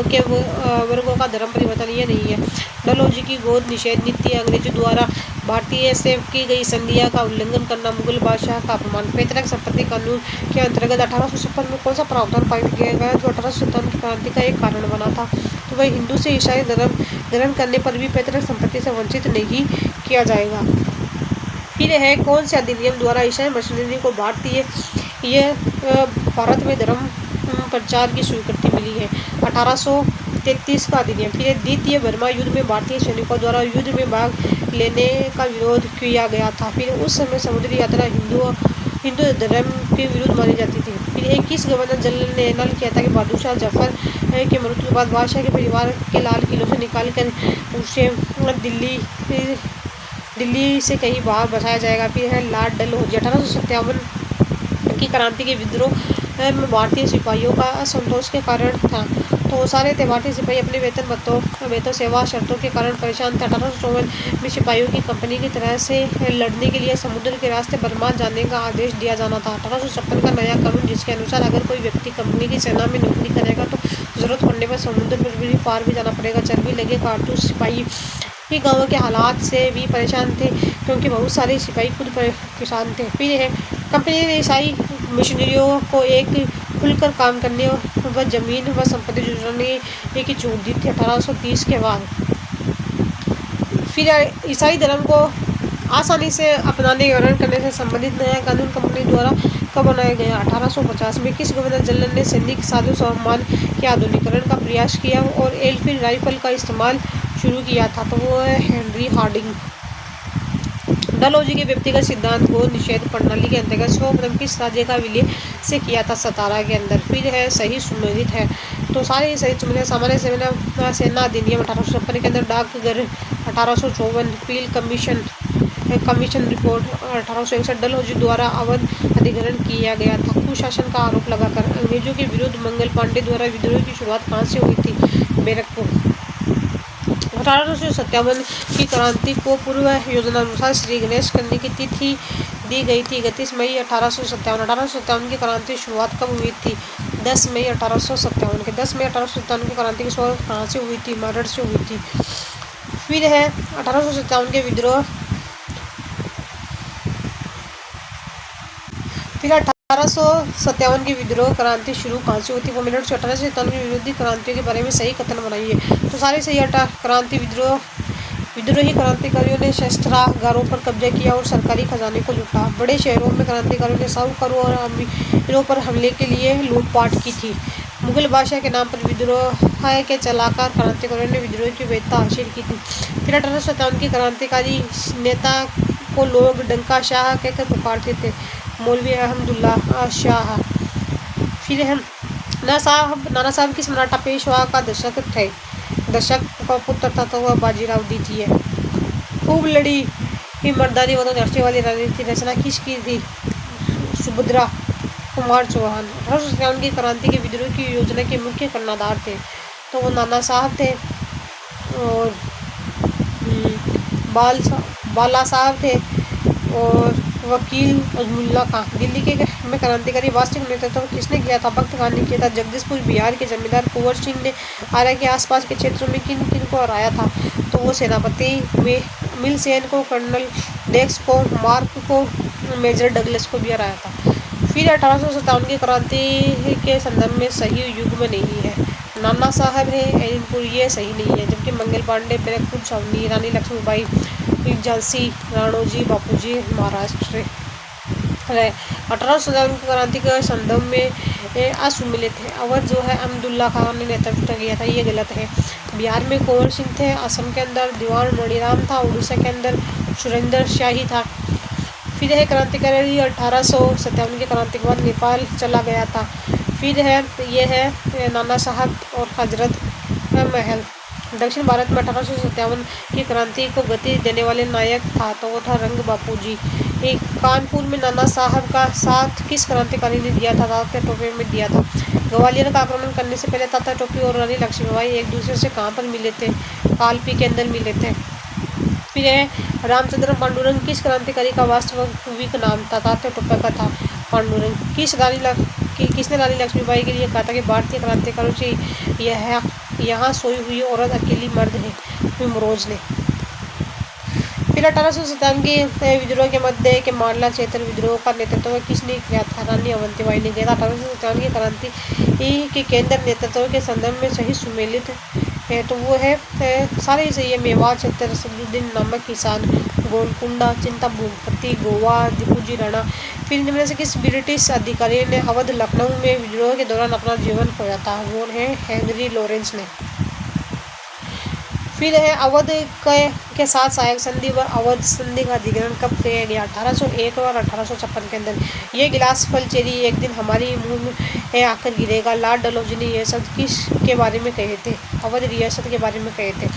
के वर्गों का धर्म परिवर्तन ये नहीं है। डलहौजी की गोद निषेध नीति: अंग्रेजों द्वारा भारतीय से की गई संधियों का उल्लंघन करना, मुगल बादशाह का अपमान। पैतृक संपत्ति कानून के अंतर्गत 1856 में कौन सा प्रावधान पारित किया गया जो 1857 की क्रांति का एक कारण बना था? तो वह हिंदू से ईसाई धर्म ग्रहण करने पर भी पैतृक संपत्ति से वंचित नहीं किया जाएगा। फिर है कौन से अधिनियम द्वारा ईसाई मशीनरी को भारत में धर्म प्रचार की स्वीकृति मिली है? 1833 का अधिनियम। फिर द्वितीय बर्मा युद्ध में भारतीय सैनिकों द्वारा युद्ध में भाग लेने का विरोध किया गया था। फिर उस समय समुद्री यात्रा हिंदू धर्म के विरुद्ध मानी जाती थी। फिर किस गवर्नर जनरल ने ऐलान किया था कि बहादुर शाह जफर के मृत्यु के बाद बादशाह के परिवार के लाल किलों से निकाल कर उसे दिल्ली से कहीं बाहर बसाया जाएगा? फिर है लॉर्ड डलहौजी। 1857 की क्रांति के विद्रोह में भारतीय सिपाहियों का असंतोष के कारण था तो सारे थे। भारतीय सिपाही अपने वेतन सेवा शर्तों के कारण परेशान थे। 1854 में सिपाहियों की कंपनी की तरह से लड़ने के लिए समुद्र के रास्ते बर्मा जाने का आदेश दिया जाना था। 1856 का नया कानून, जिसके अनुसार अगर कोई व्यक्ति कंपनी की सेना में नौकरी करेगा तो जरूरत पड़ने पर समुद्र पर भी पार भी जाना पड़ेगा। चर्बी लगे कारतूस सिपाही ही गाँव के हालात से भी परेशान थे क्योंकि बहुत सारे सिपाही खुद परेशान थे। फिर है कंपनी ने ईसाई मिशनरियों को एक खुलकर काम करने व जमीन व संपत्ति जुटाने की छूट दी थी 1830 के बाद। फिर ईसाई धर्म को आसानी से अपनाने या ग्रहण करने से संबंधित नया कानून कंपनी द्वारा कब बनाया गया? 1850 में। किस गवर्नर जनरल ने सैनिक साजो सामान के आधुनिकीकरण का प्रयास किया और एनफील्ड राइफल का इस्तेमाल शुरू किया था? तो वो है हेनरी हार्डिंग। डलहौजी के व्यक्तिगत सिद्धांत को निषेध प्रणाली के अंतर्गत सर्वप्रथम किस राज्य का विलय से किया था? सतारा के अंदर। फिर है सही सुमेलित है तो सारे सही सुमेलित। सामान्य सेना अधिनियम 1856 के अंदर, डाकघर 1854, पील कमीशन रिपोर्ट 1861, डलहौजी द्वारा अवध अधिग्रहण किया गया था। कुशासन का आरोप लगाकर अंग्रेजों के विरुद्ध मंगल पांडे द्वारा विद्रोह की शुरुआत कहाँ से हुई थी? बैरकपुर। 1857 की क्रांति को पूर्व योजनानुसार श्री गणेश करने की तिथि दी गई थी 31 मई 1857 की क्रांति की शुरुआत कब हुई थी? 10 मई 1857 के 10 मई 1857 की क्रांति की शुरुआत कहाँ से हुई थी? मेरठ से हुई थी। फिर है 1857 के विद्रोह फिर 1857 की विद्रोह क्रांति शुरू कहाँ से होती, वो मिनट 1857 की विरोधी क्रांतियों के बारे में सही कथन बनाइए। तो सारे सही क्रांति विद्रोही क्रांतिकारियों ने शस्त्रागारों पर कब्जा किया और सरकारी खजाने को लूटा। बड़े शहरों में क्रांतिकारियों ने साहूकारों और अमीरों पर हमले के लिए लूटपाट की थी। मुगल बादशाह के नाम पर विद्रोह के चलाकर क्रांतिकारियों ने विद्रोह की वैधता हासिल की थी। फिर 1857 की क्रांतिकारी नेता को लोग डंका शाह कहकर पुकारते थे, मौलवी अहमदुल्ला शाह। फिर हम नाना साहब की सम्राटा पेशवा का दशक का पुत्र था, तो वह बाजीराव द्वितीय खूब लड़ी ही मर्दानी व नशे वाली रणनीति रचना किसकी थी, सुभद्रा कुमार चौहान। 1857 की क्रांति के विद्रोह की योजना के मुख्य कर्णधार थे, तो वो नाना साहब थे और बाला साहब थे और वकील अजमुल्ला खां। दिल्ली के में क्रांतिकारी वास्तविक नेतृत्व किसने किया था, भक्त खान ने किया था। जगदीशपुर बिहार के जमींदार कुंवर सिंह ने आरा के आसपास के क्षेत्रों में किन किन को हराया था, तो वो सेनापति मिलसेन को, कर्नल डेक्स को, मार्क को, मेजर डगलस को भी हराया था। फिर 1857 की क्रांति के संदर्भ में सही युग में नहीं है, नाना साहब है एनपुर, ये सही नहीं है। जबकि मंगल पांडे, बैरकपुर छावनी, रानी लक्ष्मीबाई, झांसी, राणोजी, बापूजी महाराष्ट्र है। 1857 की क्रांति के संदर्भ में असुमिलित है। अवध जो है अहमदुल्ला खान ने नेतृत्व किया था, ये गलत है। बिहार में कुंवर सिंह थे, असम के अंदर दीवान मणिराम था, उड़ीसा के अंदर सुरेंद्र शाही था। फिर है क्रांतिकारी 1857 की क्रांति के बाद नेपाल चला गया था। फिर है ये है नाना साहब और हजरत महल। दक्षिण भारत में 1857 की क्रांति को गति देने वाले नायक था, तो वो था रंग बापूजी। कानपुर में नाना साहब का साथ किस क्रांतिकारी ने दिया था, तात्या टोपे में दिया था। ग्वालियर का आक्रमण करने से पहले तात्या टोपे और रानी लक्ष्मीबाई एक दूसरे से कहाँ पर मिले थे, कालपी के अंदर मिले थे। फिर है रामचंद्र पांडुरंग किस क्रांतिकारी का वास्तविक नाम था, तात्या टोपे का था पांडुरंग। किसने रानी लक्ष्मीबाई के लिए कहा था कि भारतीय क्रांतिकारियों से यहाँ सोई हुई औरत अकेली मर्द है, विमरोज ने। फिर 1857 के विद्रोह के मध्य के मांडला क्षेत्र विद्रोह का नेतृत्व किसने किया था, रानी अवंतीबाई ने किया था। 1857 की क्रांति के केंद्र नेतृत्व के संदर्भ में सही सुमेलित है, तो वो है सारे ही सही है। मेवाड़ क्षेत्र, सदरुद्दीन नामक किसान, गोलकुंडा, चिंता भूपति, गोवा, दिपुजी राणा। फिर इनमें से किस ब्रिटिश अधिकारी ने अवध लखनऊ में विद्रोह के दौरान अपना जीवन खोया था, वो है हेनरी लॉरेंस ने। फिर है अवध के साथ सहायक संधि व अवध संधि का अधिग्रहण कब किया गया, 1801 और 1856 के अंदर। ये गिलास फल चेरी एक दिन हमारी मुंह में आकर गिरेगा, लॉर्ड डलहौजी ने यह शब्द किस के बारे में कहे थे, अवध रियासत के बारे में कहे थे।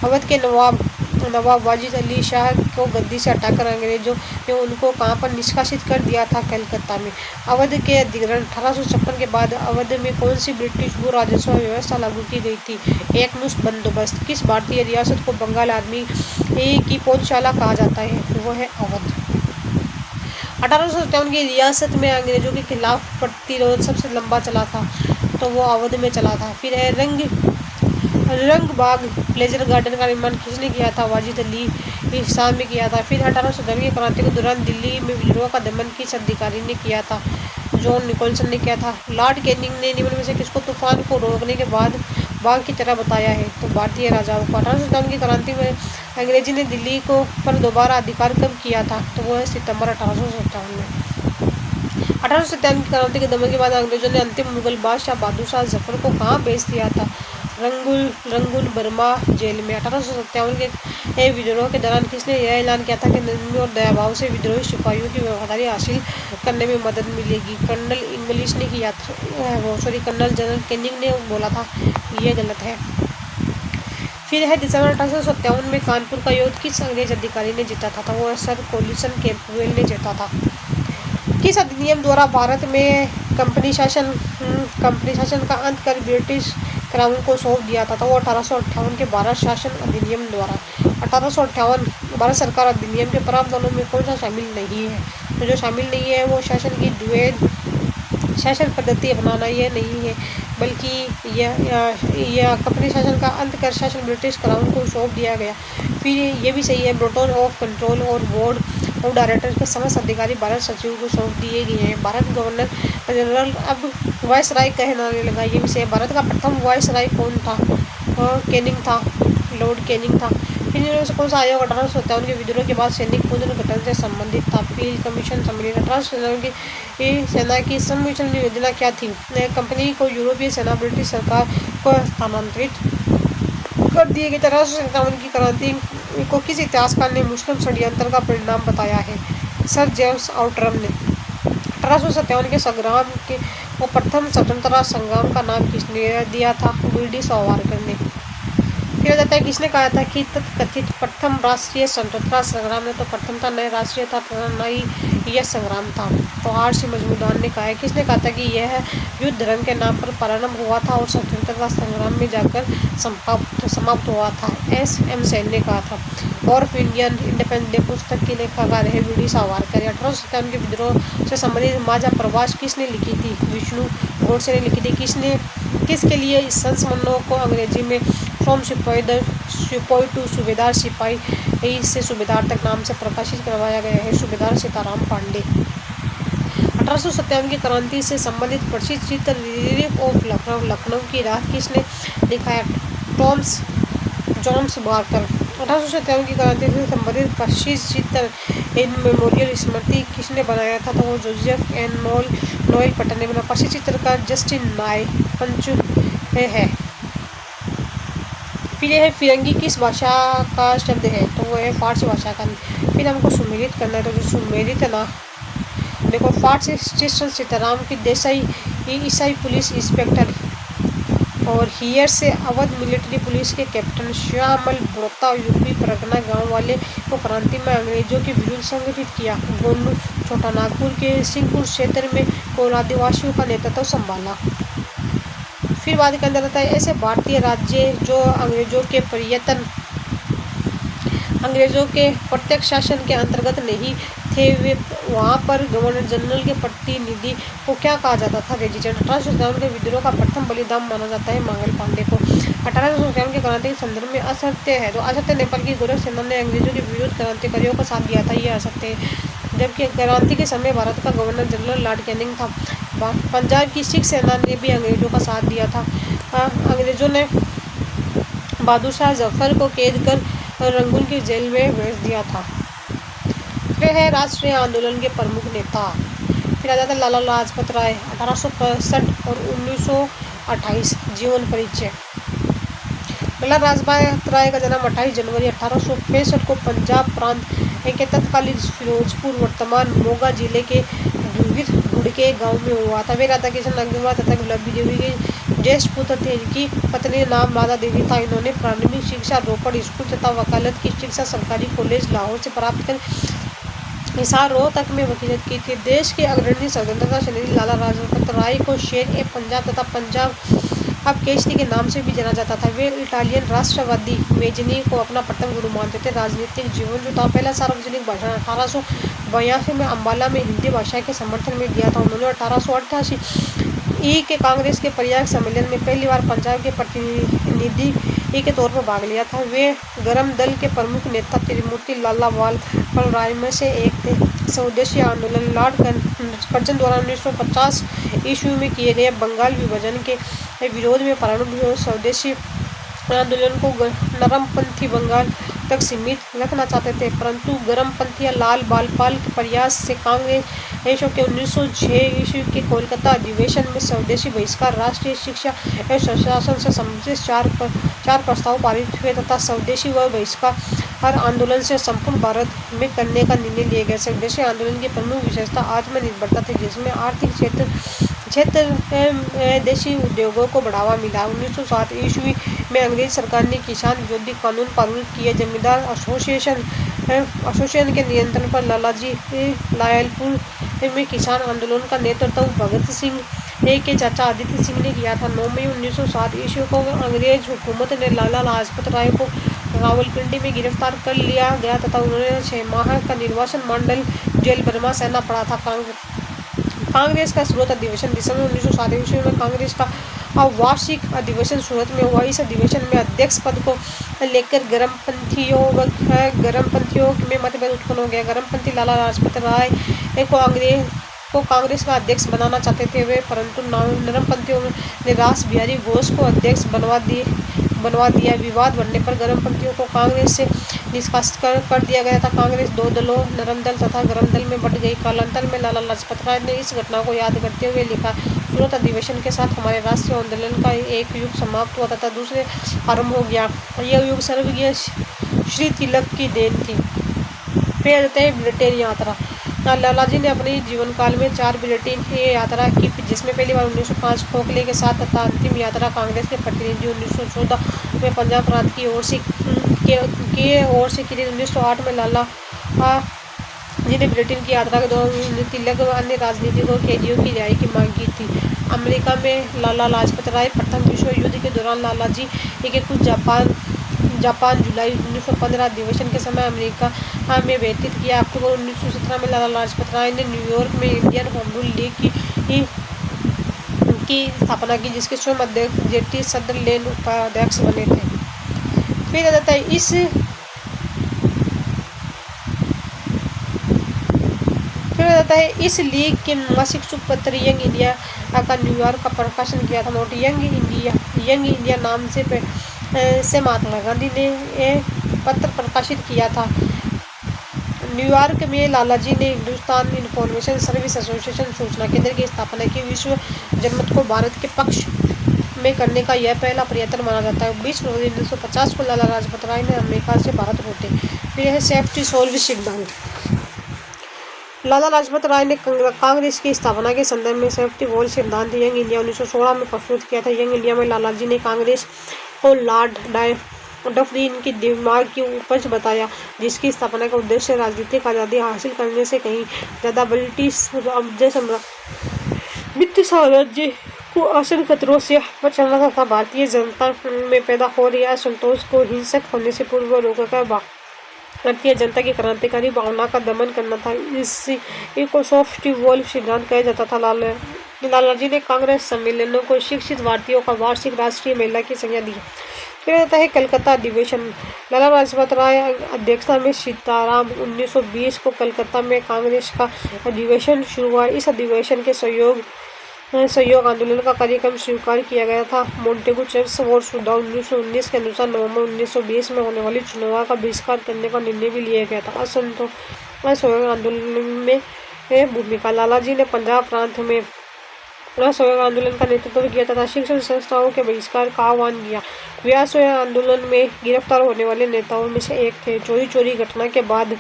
अवध के नवाब वाजिद अली शाह को गद्दी से हटाकर अंग्रेजों ने उनको कहाँ पर निष्कासित कर दिया था, कलकत्ता में। अवध के अधिग्रहण 1856 के बाद अवध में कौन सी ब्रिटिश भू राजस्व व्यवस्था लागू की गई थी, एक मुश्त बंदोबस्त। किस भारतीय रियासत को बंगाल आदमी की पौधशाला कहा जाता है, वो है अवध। 1857 की रियासत में अंग्रेजों के खिलाफ प्रतिरोध सबसे लंबा चला था, तो वो अवध में चला था। फिर है रंग बाग प्लेजर गार्डन का निर्माण किसने किया था, वाजिद अली शाह में किया था। फिर 1857 की क्रांति के दौरान दिल्ली में विद्रोह का दमन किस अधिकारी ने किया था, जॉन निकोलसन ने किया था। लॉर्ड कैनिंग ने निम्न में से किसको तूफान को रोकने के बाद बाघ की तरह बताया है, तो भारतीय राजाओं को। 1857 की क्रांति में अंग्रेजी ने दिल्ली को पर दोबारा अधिकार कब किया था, तो वो है सितंबर 1857 में। 1857 की क्रांति के दमन के बाद अंग्रेजों ने अंतिम मुगल बादशाह बहादुर शाह जफर को कहाँ भेज दिया था, रंगून बर्मा जेल में। 1857 के विद्रोह के दौरान किसने यह ऐलान किया था कि नरमी और दयाभाव से विद्रोही सिपाहियों की वफादारी हासिल करने में मदद मिलेगी, कर्नल इंग्लिश ने किया था, कर्नल जनरल कैनिंग ने बोला था, ये गलत है। फिर है दिसंबर 1857 में कानपुर का युद्ध किस अंग्रेज अधिकारी ने जीता था, वो सर कोलिसन कैंपबेल ने जीता था। किस अधिनियम द्वारा भारत में कंपनी शासन का अंत कर ब्रिटिश क्राउन को सौंप दिया था, तो वो 1858 के भारत शासन अधिनियम द्वारा। 1858 भारत सरकार अधिनियम के प्रावधानों में कौन सा शामिल नहीं है, तो जो शामिल नहीं है वो शासन की द्वैध शासन पद्धति अपनाना, ये नहीं है, बल्कि यह कंपनी शासन का अंत कर शासन ब्रिटिश क्राउन को सौंप दिया गया। फिर ये भी सही है, ब्रिटेन ऑफ कंट्रोल और बोर्ड और डायरेक्टर के समस्त अधिकारी भारत सचिव को सौंप दिए गए हैं। भारत गवर्नर जनरल अब वायसराय कहलाने लगा। ये विषय भारत का प्रथम वायसराय कौन था? कैनिंग था, लॉर्ड कैनिंग था। फिर कौन सा आयोग 1857 के विद्रोह के बाद सैनिक पुनर्गठन से संबंधित था? फील्ड कमीशन सम्मेलन। 1857 की सेना की सम्मिलन योजना क्या थी? कंपनी को यूरोपीय सेना ब्रिटिश सरकार को स्थानांतरित कर दिए गए। 1857 की क्रांति को किस इतिहासकार ने मुस्लिम षड्यंत्र का परिणाम बताया है? सर जेम्स आउटरम ने। 1857 के संग्राम के वो प्रथम स्वतंत्रता संग्राम का नाम किसने दिया था? वीडी सावरकर ने। कहा जाता है किसने कहा था कि तथाकथित प्रथम राष्ट्रीय स्वतंत्रता संग्राम में तो प्रथम था, नए राष्ट्रीय था, न ही यह संग्राम था। तो आरसी मजमूदार ने कहा है। किसने कहा था कि यह युद्ध धर्म के नाम पर प्रारंभ हुआ था और स्वतंत्रता संग्राम में जाकर समाप्त हुआ था? एस.एम. सेन ने कहा था। और इंडियन इंडिपेंडेंस पुस्तक के लेखककार है वीडी सावरकर। 1857 के विद्रोह से संबंधित माझा प्रवास किसने लिखी थी? विष्णु गोडसे ने लिखी थी। किसके लिए इस संस्मरणों को अंग्रेजी में फ्रॉम सिपाही टू सूबेदार, सिपाही से सूबेदार तक नाम से प्रकाशित करवाया गया है? सूबेदार सीताराम पांडे। 1857 की क्रांति से संबंधित प्रसिद्ध चित्र रिलीफ ऑफ लखनऊ की रात किसने लिखा है? Tom's Johns Barker. 1857 की क्रांति से संबंधित प्रसिद्ध चित्र इन मेमोरियल स्मृति किसने बनाया था? तो वो जोसेफ एन नोएल पटन ने बना। प्रसिद्ध चित्रकार जस्टिन नाय पंच है। फिर यह है फिरंगी किस भाषा का शब्द है? तो वो है फारसी भाषा का। फिर हमको सुमेलित करना है, तो जो सुमेलित है ना, देखो फारसी स्टेशन सीताराम की देसाई ईसाई पुलिस इंस्पेक्टर और हियर से अवध मिलिट्री पुलिस के कैप्टन श्यामल ब्रोता यूपी परगना गांव वाले को क्रांति में अंग्रेजों के विरुद्ध संगठित किया। गोंडू छोटा नागपुर के सिंहपुर क्षेत्र में कोल आदिवासियों का नेतृत्व संभाला। फिर बात के अंदर आता है ऐसे भारतीय राज्य जो अंग्रेजों के प्रत्यक्ष शासन के अंतर्गत नहीं थे, वे वहाँ पर गवर्नर जनरल के प्रतिनिधि को क्या कहा जाता था? रेजिडेंट। 1857 के विद्रोह का प्रथम बलिदान माना जाता है मंगल पांडे को। 1857 के क्रांति के संदर्भ में असत्य है, तो असत्य नेपाल की गोरख सेना ने अंग्रेजों के विरुद्ध क्रांतिकारियों का साथ दिया था, ये असत्य है। जबकि क्रांति के समय भारत का गवर्नर जनरल लॉर्ड कैनिंग था। पंजाब की सिख सेना ने भी अंग्रेजों का साथ दिया था। अंग्रेजों ने बहादुर शाह जफर को कैद कर रंगून की जेल में भेज दिया था। फिर है राष्ट्रीय आंदोलन के प्रमुख नेता। फिर आ जाता है लाला लाजपत राय। 1865 और 1928 जीवन परिचय। लाला लाजपत राय का जन्म 28 जनवरी 1865 को पंजाब प्रांत के तत्कालीन फिरोजपुर वर्तमान मोगा जिले के गुड़के गांव में हुआ था। वे राधा किशन अग्रवाल तथा गुलाबी देवी के ज्येष्ठ पुत्र थे। इनकी पत्नी नाम राधा देवी था। इन्होंने प्राथमिक शिक्षा रोपड़ स्कूल तथा वकालत की शिक्षा सरकारी कॉलेज लाहौर से प्राप्त कर हिसार रोहतक में वकीलत की थी। देश के अग्रणी स्वतंत्रता सेनानी लाला लाजपत राय को शेर ए पंजाब तथा पंजाब अब केसरी के नाम से भी जाना जाता था। वे इटालियन राष्ट्रवादी मेजनी को अपना प्रथम गुरु मानते थे। राजनीतिक जीवन जो था, पहला सार्वजनिक भाषण 1882 में अम्बाला में हिंदी भाषा के समर्थन में दिया था। उन्होंने 1888 के कांग्रेस के प्रयाग सम्मेलन में पहली बार पंजाब के प्रतिनिधि के तौर पर भाग लिया था। वे गरम दल के प्रमुख नेता त्रिमूर्ति लाला वाल राय में से एक थे। स्वदेशी आंदोलन लॉर्ड कर्जन द्वारा 1950 ईस्वी में किए गए बंगाल विभाजन के विरोध में प्रारंभ स्वदेशी आंदोलन को नरमपंथी बंगाल तक सीमित रखना चाहते थे, परंतु गरमपंथी लाल बालपाल के प्रयास से कांग्रेस के 1906 ईस्वी के कोलकाता अधिवेशन में स्वदेशी बहिष्कार, राष्ट्रीय शिक्षा एवं स्वशासन से संबंधित चार प्रस्ताव पारित हुए तथा स्वदेशी व बहिष्कार आंदोलन से संपूर्ण भारत में करने का निर्णय लिया गया। स्वदेशी आंदोलन की प्रमुख विशेषता आत्मनिर्भरता थी, जिसमें आर्थिक क्षेत्र देशी उद्योगों को बढ़ावा मिला। 1907 ईस्वी में अंग्रेज सरकार ने किसान विरोधी कानून पारित किए। जमींदार एसोसिएशन के नियंत्रण पर लालाजी लायलपुर में किसान आंदोलन का नेतृत्व भगत सिंह के चाचा आदित्य सिंह ने किया था। 9 मई 1907 ईस्वी को अंग्रेज हुकूमत ने लाला लाजपत राय को रावलपिंडी में गिरफ्तार कर लिया गया तथा उन्होंने 6 माह का निर्वासन मंडल जेल बर्मा सहना पड़ा था। कांग्रेस का सूरत अधिवेशन दिसंबर 1907 ईस्वी में कांग्रेस का वार्षिक अधिवेशन सूरत में हुआ। इस अधिवेशन में अध्यक्ष पद को लेकर गर्मपंथियों में मतभेद उत्पन्न हो गया। गर्मपंथी लाला लाजपत राय को कांग्रेस का अध्यक्ष बनाना चाहते थे वे, परंतु नरमपंथियों ने रास बिहारी घोष को अध्यक्ष बनवा दिया। विवाद बढ़ने पर गर्मपंथियों को कांग्रेस से निष्कासित कर दिया गया था। कांग्रेस दो दलों नरम दल तथा गर्म दल में बंट गई। कालांतर में लाला लाजपत राय ने इस घटना को याद करते हुए लिखा, सूरत अधिवेशन के साथ हमारे राष्ट्रीय आंदोलन का एक युग समाप्त हुआ तथा दूसरे आरंभ हो गया। यह युग स्वर्गीय श्री तिलक की देन थी। फिर आते हैं ब्रिटेन यात्रा। लाला जी ने अपने जीवन काल में 4 ब्रिटेन की यात्रा की, जिसमें पहली बार 1905 खोखले के साथ तथा अंतिम यात्रा कांग्रेस के प्रतिनिधि 1914 में पंजाब प्रांत की ओर से की थी। 1908 में लाला जी ने ब्रिटेन की यात्रा के दौरान तिलक व अन्य राजनीतिकों कैदियों की रिहाई की मांग की थी। अमेरिका में लाला लाजपत राय। प्रथम विश्व युद्ध के दौरान लाला जी के कुछ जापान जुलाई 1915 अधिवेशन के समय अमेरिका में व्यतीत किया। अक्टूबर 1917 में लाला लाजपत राय ने न्यूयॉर्क में इंडियन होम रूल लीग की स्थापना की, जिसके स्वयं अध्यक्ष जेटी सदरलैंड उपाध्यक्ष बने थे। फिर आ जाता है इस लीग के मासिक सुपत्र यंग इंडिया का न्यूयॉर्क का प्रकाशन किया था। नोट यंग इंडिया नाम से महात्मा गांधी ने पत्र प्रकाशित किया था। न्यूयॉर्क में लाला जी ने हिंदुस्तान इंफॉर्मेशन सर्विस एसोसिएशन सूचना केंद्र की स्थापना की। विश्व जनमत को भारत के पक्ष में करने का यह पहला प्रयत्न माना जाता है। 20 फरवरी 1950 को लाला लाजपत राय ने अमेरिका से भारत लौटे। फिर है सेफ्टी सोल्व सिद्धांत। लाला लाजपत राय ने कांग्रेस की स्थापना के संदर्भ में सेफ्टी वॉल सिद्धांत यंग इंडिया 1916 में प्रस्तुत किया था। यंग इंडिया में लाला जी ने कांग्रेस को लॉर्ड डफरिन के दिमाग की उपज बताया, जिसकी स्थापना का उद्देश्य राजनीतिक आज़ादी हासिल करने से कहीं ज़्यादा ब्रिटिश मित्र साम्राज्य को आसन खतरों से बचाना तथा भारतीय जनता में पैदा हो रही असंतोष को हिंसक होने से पूर्व रोककर भारतीय जनता की क्रांतिकारी भावना का दमन करना था। इसी को सॉफ्ट वॉल सिद्धांत कहा जाता था। लाला जी ने कांग्रेस सम्मेलनों को शिक्षित भारतीयों का वार्षिक राष्ट्रीय मेला की संज्ञा दी। फिर आता है कलकत्ता अधिवेशन। लाला लाजपत राय अध्यक्षता में सीताराम 1920 को कलकत्ता में कांग्रेस का अधिवेशन शुरू हुआ। इस अधिवेशन के सहयोग आंदोलन का कार्यक्रम स्वीकार किया गया था। मोंटेगू चर्च और सुधा 1919 के अनुसार नवंबर 1920 में होने वाली चुनाव का बहिष्कार करने का निर्णय भी लिया गया था। असहयोग आंदोलन में भूमिका। लाला जी ने पंजाब प्रांत में असहयोग आंदोलन का नेतृत्व किया तथा शिक्षण संस्थाओं के बहिष्कार का आह्वान किया। वे असहयोग आंदोलन में गिरफ्तार होने वाले नेताओं में से एक थे। चोरी घटना के बाद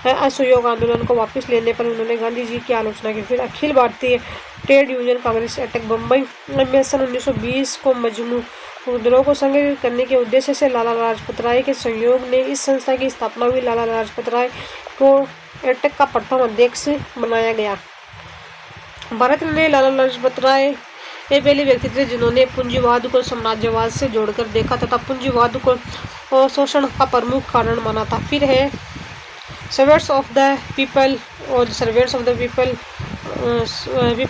असहयोग आंदोलन को वापस लेने पर उन्होंने गांधी जी की आलोचना की। फिर अखिल भारतीय ट्रेड यूनियन कांग्रेस अटक। बम्बई में सन 1920 को मजदूरों को संगठित करने के उद्देश्य से लाला लाजपत राय के सहयोग ने इस संस्था की स्थापना हुई। लाला लाजपत राय को अटक का प्रथम अध्यक्ष बनाया गया। भारत में लाला लाजपत राय ये पहले व्यक्ति थे जिन्होंने पूंजीवाद को साम्राज्यवाद से जोड़कर देखा तथा पूंजीवाद को शोषण का प्रमुख कारण माना था। फिर है सर्वेंट्स ऑफ द पीपल और servants of the people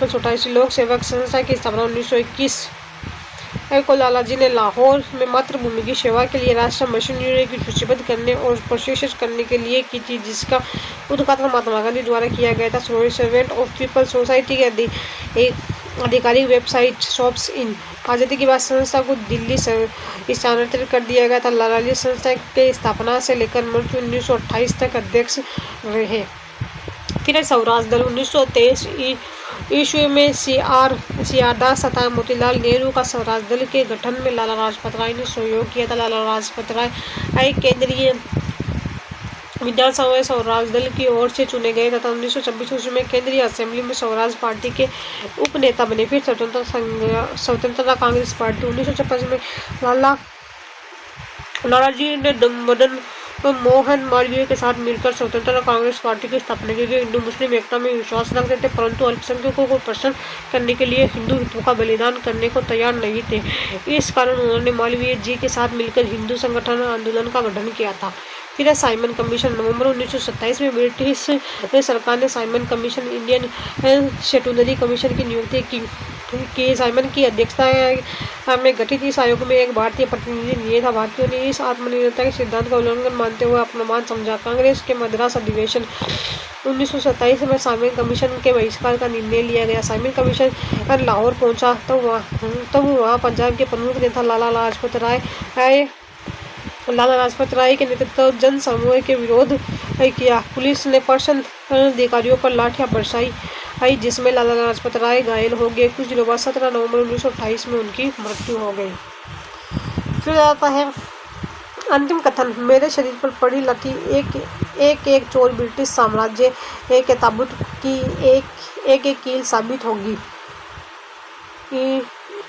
society लोक सेवक संस्था की स्थापना 1921 को लाला जी ने लाहौर में मातृभूमि की सेवा के लिए राष्ट्रीय मिशनरी की सूचीबद्ध करने और प्रशिक्षित करने के लिए की थी, जिसका उद्घाटन महात्मा गांधी द्वारा किया गया था। सर्वेंट ऑफ पीपल सोसाइटी के आधिकारिक वेबसाइट शॉप्स इन आज़ादी के बाद संस्था को दिल्ली स्थानांतरित कर दिया गया था। लाला जी संस्था के स्थापना से लेकर मृत्यु 1928 तक अध्यक्ष रहे। फिर स्वराज दल 1923 ईस्वी में सीआर दास तथा मोतीलाल नेहरू का स्वराज दल के गठन में लाला लाजपत राय ने सहयोग किया था। लाला लाजपत राय केंद्रीय विधानसभा में स्वराज दल की ओर से चुने गए तथा 1926 ईस्वी में केंद्रीय असेंबली में स्वराज पार्टी के उपनेता बने। फिर स्वतंत्रता कांग्रेस पार्टी 1956 में लाला जी ने मदन मोहन मालवीय के साथ मिलकर स्वतंत्रता कांग्रेस पार्टी की स्थापना की। हिंदू मुस्लिम एकता में विश्वास रखते थे, परंतु अल्पसंख्यकों को प्रसन्न करने के लिए हिंदू हितों का बलिदान करने को तैयार नहीं थे। इस कारण उन्होंने मालवीय जी के साथ मिलकर हिंदू संगठन आंदोलन का गठन किया था। फिर है साइमन कमीशन। नवंबर 1927 में ब्रिटिश सरकार ने Simon commission, Indian statutory commission की नियुक्ति की। साइमन की अध्यक्षता में गठित इस आयोग में एक भारतीय प्रतिनिधि नहीं था। भारतीयों ने इस आत्मनिर्भरता के सिद्धांत का उल्लंघन मानते हुए अपमान समझा। कांग्रेस के मद्रास अधिवेशन 1927 में साइमन कमीशन के बहिष्कार का निर्णय लिया गया। साइमन कमीशन लाहौर पहुंचा तो वहाँ पंजाब के प्रमुख नेता लाला लाजपत राय के नेतृत्व जन समूह के विरोध किया। पुलिस ने प्रदर्शन अधिकारियों पर लाठियां बरसाई, जिसमें लाला लाजपत राय घायल हो गए। कुछ दिनों बाद 17 नवंबर 1928 में उनकी मृत्यु हो गई। फिर आता है अंतिम कथन। मेरे शरीर पर पड़ी लठी एक चोर ब्रिटिश साम्राज्य के ताबूत की एक कील साबित होगी।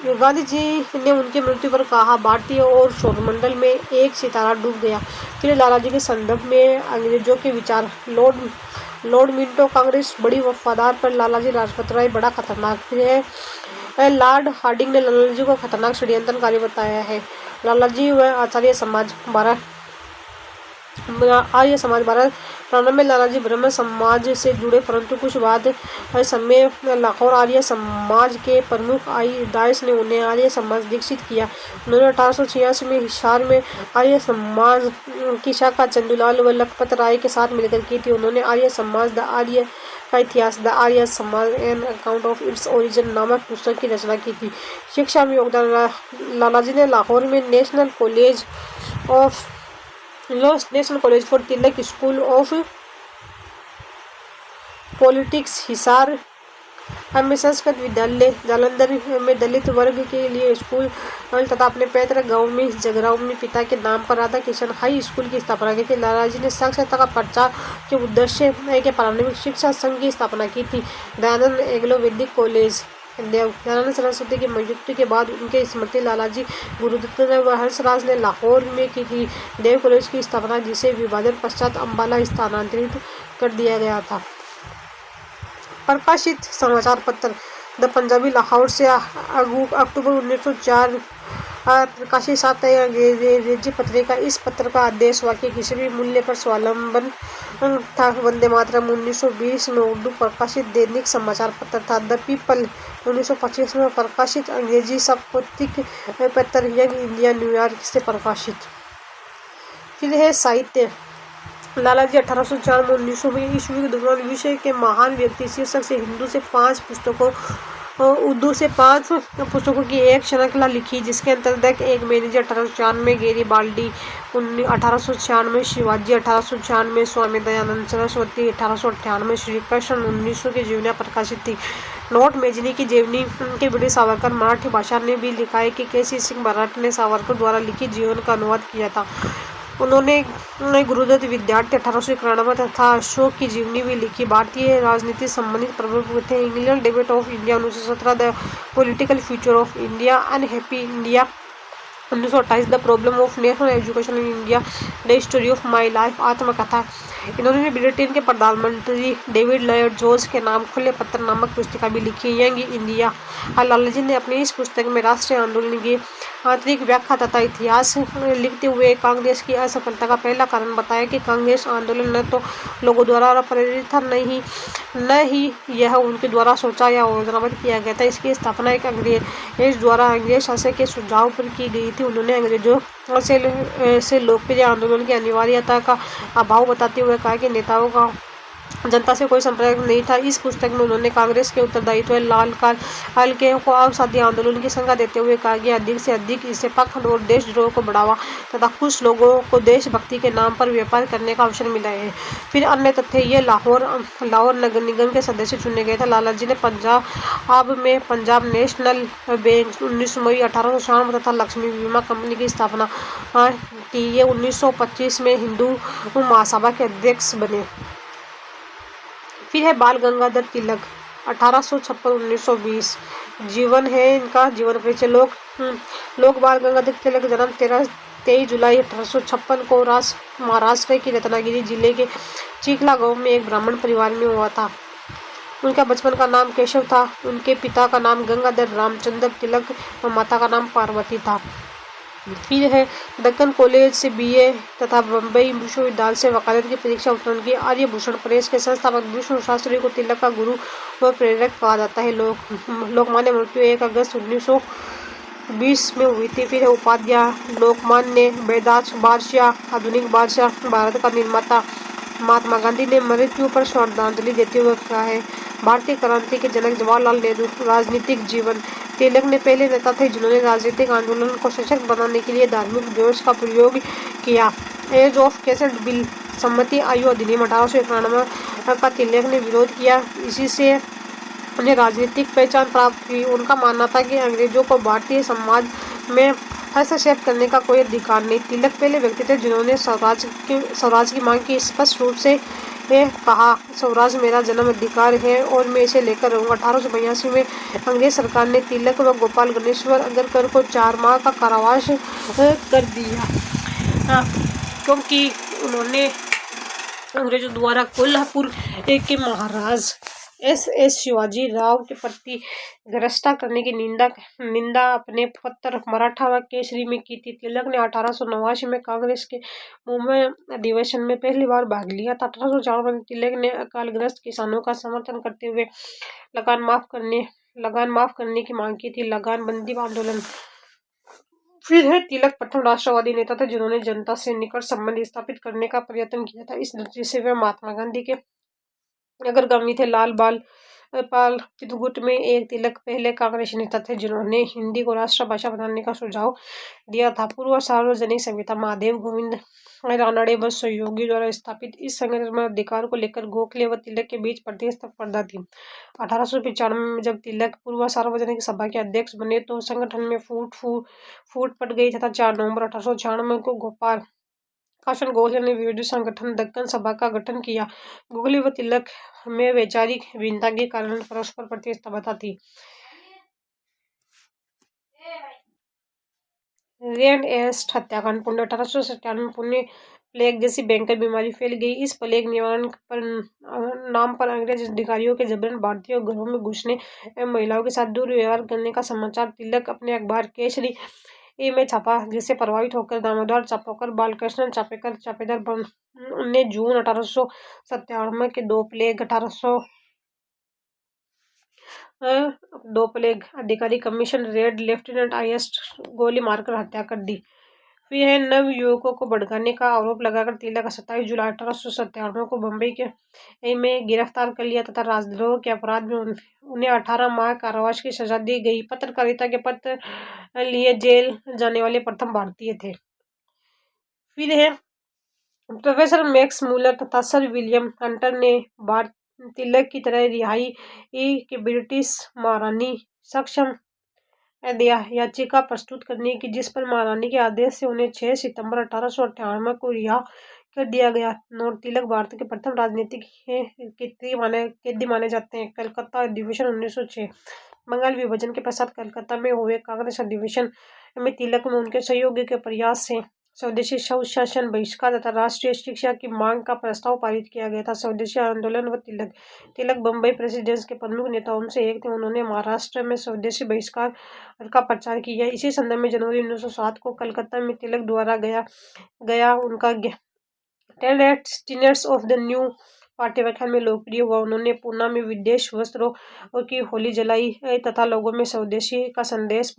गांधी जी ने उनकी मृत्यु पर कहा, भारतीय और सौरमंडल में एक सितारा डूब गया। फिर लालाजी के संदर्भ में अंग्रेजों के विचार। लॉर्ड मिंटो, कांग्रेस बड़ी वफादार पर लालाजी लाजपत राय बड़ा खतरनाक है। लॉर्ड हार्डिंग ने लालाजी को खतरनाक षड्यंत्रकारी बताया है। लालाजी व आर्य समाज भारत 93 में लालाजी ब्राह्मण समाज से जुड़े, परंतु कुछ बाद समय लाहौर आर्य समाज के प्रमुख आई दास ने उन्हें आर्य समाज दीक्षित किया। उन्होंने 1886 में हिसार में आर्य समाज की शाखा चंदूलाल व लखपत राय के साथ मिलकर की थी। उन्होंने आर्य समाज द आर्य का इतिहास, the Arya Samaj an account of its origin नामक पुस्तक की रचना की थी। शिक्षा में योगदान। लालाजी ने लाहौर में national college for Tilak school of politics, Hisar में संस्कृत विद्यालय, जालंधर में दलित वर्ग के लिए स्कूल तथा अपने पैतृक गांव में जगराव में पिता के नाम पर राधा कृष्ण हाई स्कूल की स्थापना की थी। लालाजी ने साक्षरता का प्रचार के उद्देश्य के प्रारंभिक शिक्षा संघ की स्थापना की थी। दयानंद एंग्लो वैदिक कॉलेज, दयानंद सरस्वती की मृत्यु के बाद उनके स्मृति लालाजी गुरुदत्त व हंसराज ने लाहौर में की थी। देव कॉलेज की स्थापना, जिसे विभाजन पश्चात अम्बाला स्थानांतरित कर दिया गया था। प्रकाशित समाचार पत्र द पंजाबी लाहौर से अक्टूबर 1904 प्रकाशित साप्ताहिक अंग्रेजी पत्रिका। इस पत्र का आदेश वाक्य किसी भी मूल्य पर स्वावलंबन था। वंदे मातरम 1920 में उर्दू प्रकाशित दैनिक समाचार पत्र था। द पीपल 1925 में प्रकाशित अंग्रेजी साप्ताहिक पत्र। यंग इंडिया न्यूयॉर्क से प्रकाशित। फिर है साहित्य। लालाजी 1804 में 1920 ईस्वी के दौरान विषय के महान व्यक्ति शीर्षक से हिंदू से 5 पुस्तकों, उर्दू से 5 पुस्तकों की एक श्रृंखला लिखी, जिसके अंतर्गत एक मैनेजी 1896, गेरीबाल्डी 1896, शिवाजी 1896, स्वामी दयानंद सरस्वती 1898, श्री कृष्ण 1900 की जीवनियाँ प्रकाशित थी। नोट मेजनी की जीवनी के वीर सावरकर मराठी भाषा ने भी लिखा है कि के.सी. सिंह मराठ ने सावरकर द्वारा लिखित जीवन का अनुवाद किया था। उन्होंने गुरुदत्त विद्यार्थी 1891 तथा अशोक की जीवनी भी लिखी। भारतीय राजनीति से संबंधित प्रमुख थे। England debate of India 1917, the political future of India, unhappy India 1928, the problem of national education in India, the history of my life, आत्मकथा। इन्होंने ब्रिटेन के प्रधानमंत्री डेविड लॉयड जॉर्ज के नाम खुले पत्र नामक पुस्तिका भी लिखी। Young India. लालाजी ने अपनी इस पुस्तक में राष्ट्रीय आंदोलन की आंतरिक व्याख्या तथा इतिहास लिखते हुए कांग्रेस की असफलता का पहला कारण बताया कि कांग्रेस आंदोलन न तो लोगों द्वारा प्रेरित था, न ही यह उनके द्वारा सोचा या योजनाबद्ध किया गया था। इसकी स्थापना एक अंग्रेज द्वारा अंग्रेज शासक के सुझाव पर की गई थी। उन्होंने अंग्रेजों से लोकप्रिय आंदोलन की अनिवार्यता का अभाव बताते हुए कहा कि नेताओं का जनता से कोई संपर्क नहीं था। इस पुस्तक में उन्होंने कांग्रेस के उत्तरदायित्व लाल काल के को अवसादी आंदोलन की शंका देते हुए कहा कि अधिक से अधिक इससे पाखंड और देशद्रोह को बढ़ावा तथा कुछ लोगों को देशभक्ति के नाम पर व्यापार करने का अवसर मिला है। फिर अन्य तथ्य ये लाहौर नगर निगम के सदस्य चुने गए थे। लालाजी ने पंजाब में पंजाब नेशनल बैंक 19 मई 1896 तथा लक्ष्मी बीमा कंपनी की स्थापना की। ये 1925 में हिंदू महासभा के अध्यक्ष बने। फिर है बाल गंगाधर तिलक 1856-1920। जीवन है इनका जीवन परिचय। लोक बाल गंगाधर तिलक जन्म 23 जुलाई 1856 को महाराष्ट्र के रत्नागिरी जिले के चीखला गांव में एक ब्राह्मण परिवार में हुआ था। उनका बचपन का नाम केशव था। उनके पिता का नाम गंगाधर रामचंद्र तिलक और माता का नाम पार्वती था। फिर है दक्कन कॉलेज से बीए तथा बम्बई विश्वविद्यालय से वकालत की परीक्षा उत्तीर्ण की। आर्यभूषण प्रेस के संस्थापक विष्णु शास्त्री को तिलक का गुरु व प्रेरक कहा जाता है। लोकमान्य मृत्यु 1 अगस्त 1920 में हुई थी। फिर है उपाध्याय लोकमान्य बेदास बादशाह आधुनिक बादशाह भारत का निर्माता। महात्मा गांधी ने मृत्यु पर श्रद्धांजलि देते हुए कहा है भारतीय क्रांति के जनक जवाहरलाल नेहरू। राजनीतिक जीवन तिलक ने पहले नेता थे जिन्होंने राजनीतिक आंदोलन को सशक्त बनाने के लिए धार्मिक जोश का प्रयोग किया। एज ऑफ कैसेट बिल सम्मति आयु अधिनियम 1891 का तिलक ने विरोध किया। इसी से उन्हें राजनीतिक पहचान प्राप्त हुई। उनका मानना था कि अंग्रेजों को भारतीय समाज में हस्तक्षेप करने का कोई अधिकार नहीं। तिलक पहले व्यक्ति थे जिन्होंने स्वराज की मांग की। स्पष्ट रूप से कहा स्वराज मेरा जन्म अधिकार है और मैं इसे लेकर रहूंगा। 1882 में अंग्रेज सरकार ने तिलक व गोपाल गणेश्वर अगरकर को 4 माह का कारावास कर दिया क्योंकि उन्होंने अंग्रेजों द्वारा कोल्हापुर के महाराज एस शिवाजी राव के प्रति भ्रष्टा करने की निंदा अपने पत्र मराठा व केसरी में की थी। तिलक ने 1889 में कांग्रेस के मुंबई अधिवेशन में पहली बार भाग लिया था। 1854 में तिलक ने अकालग्रस्त किसानों का समर्थन करते हुए लगान माफ करने की मांग की थी। लगान बंदी आंदोलन। फिर है तिलक प्रथम राष्ट्रवादी नेता थे जिन्होंने जनता से निकट संबंध स्थापित करने का प्रयत्न किया था। इस दृष्टि से वे महात्मा गांधी के अग्रगामी थे। लाल पाल चित्रकूट में एक तिलक पहले कांग्रेसी नेता थे जिन्होंने हिंदी को राष्ट्रभाषा बनाने का सुझाव दिया था। पूर्व सार्वजनिक सभ्यता महादेव गोविंद रानड़े व सहयोगी द्वारा स्थापित इस संगठन में अधिकार को लेकर गोखले व तिलक के बीच प्रतिस्पर्धा थी। 1895 में जब तिलक पूर्व सार्वजनिक सभा के अध्यक्ष बने तो संगठन में फूट पड़ गई तथा 4 नवंबर 1896 को गोपाल काशन गोखले ने विरोधी संगठन दक्कन सभा का गठन किया। गोखले व तिलक में वैचारिक भिन्नता के कारण परस्पर प्रतिस्पर्धा थी। रेड एस्ट हत्याकांड पुणे 1897 में पुणे प्लेग जैसी भयंकर बीमारी फैल गई। इस प्लेग निवारण नाम पर अंग्रेज अधिकारियों के जबरन भारतीयों घरों में घुसने एवं महिलाओं के साथ दुर्व्यवहार करने का समाचार तिलक अपने अखबार केसरी में छापा, जिससे प्रभावित होकर दामोदर चापोकर बालकृष्ण चापेकर ने जून 1897 के दो प्लेग अधिकारी कमीशन रेड लेफ्टिनेंट IS गोली मारकर हत्या कर दी। फिर है नव युवकों को भड़काने का आरोप लगाकर तिलक 27 जुलाई 1897 को बम्बई में गिरफ्तार कर लिया तथा राजद्रोह के अपराध में उन्हें 18 माह कारावास की सजा दी गई। पत्रकारिता के पत्र लिए जेल जाने वाले प्रथम भारतीय थे। फिर है प्रोफेसर मैक्स मूलर तथा सर विलियम हंटर ने तिलक की तरह रिहाई के ब्रिटिश महारानी सक्षम याचिका प्रस्तुत करने की, जिस पर महारानी के आदेश से उन्हें 6 सितंबर 1898 को रिहा कर दिया गया। नोट तिलक भारत के प्रथम राजनीतिक कैदी माने जाते हैं। कलकत्ता अधिवेशन 1906 बंगाल विभाजन के पश्चात कलकत्ता में हुए कांग्रेस अधिवेशन में तिलक में उनके सहयोगी के प्रयास से स्वदेशी शासन बहिष्कार तथा राष्ट्रीय शिक्षा की मांग का प्रस्ताव पारित किया गया था। स्वदेशी आंदोलन व तिलक बम्बई प्रेसिडेंसी के प्रमुख नेताओं से एक थे। उन्होंने महाराष्ट्र में स्वदेशी बहिष्कार का प्रचार किया। इसी संदर्भ में जनवरी 1907 को कलकत्ता में तिलक द्वारा गया उनका tenets of the new party व्याख्यान में लोकप्रिय हुआ। उन्होंने पूना में विदेश वस्त्रों की होली जलाई तथा लोगों में स्वदेशी का संदेश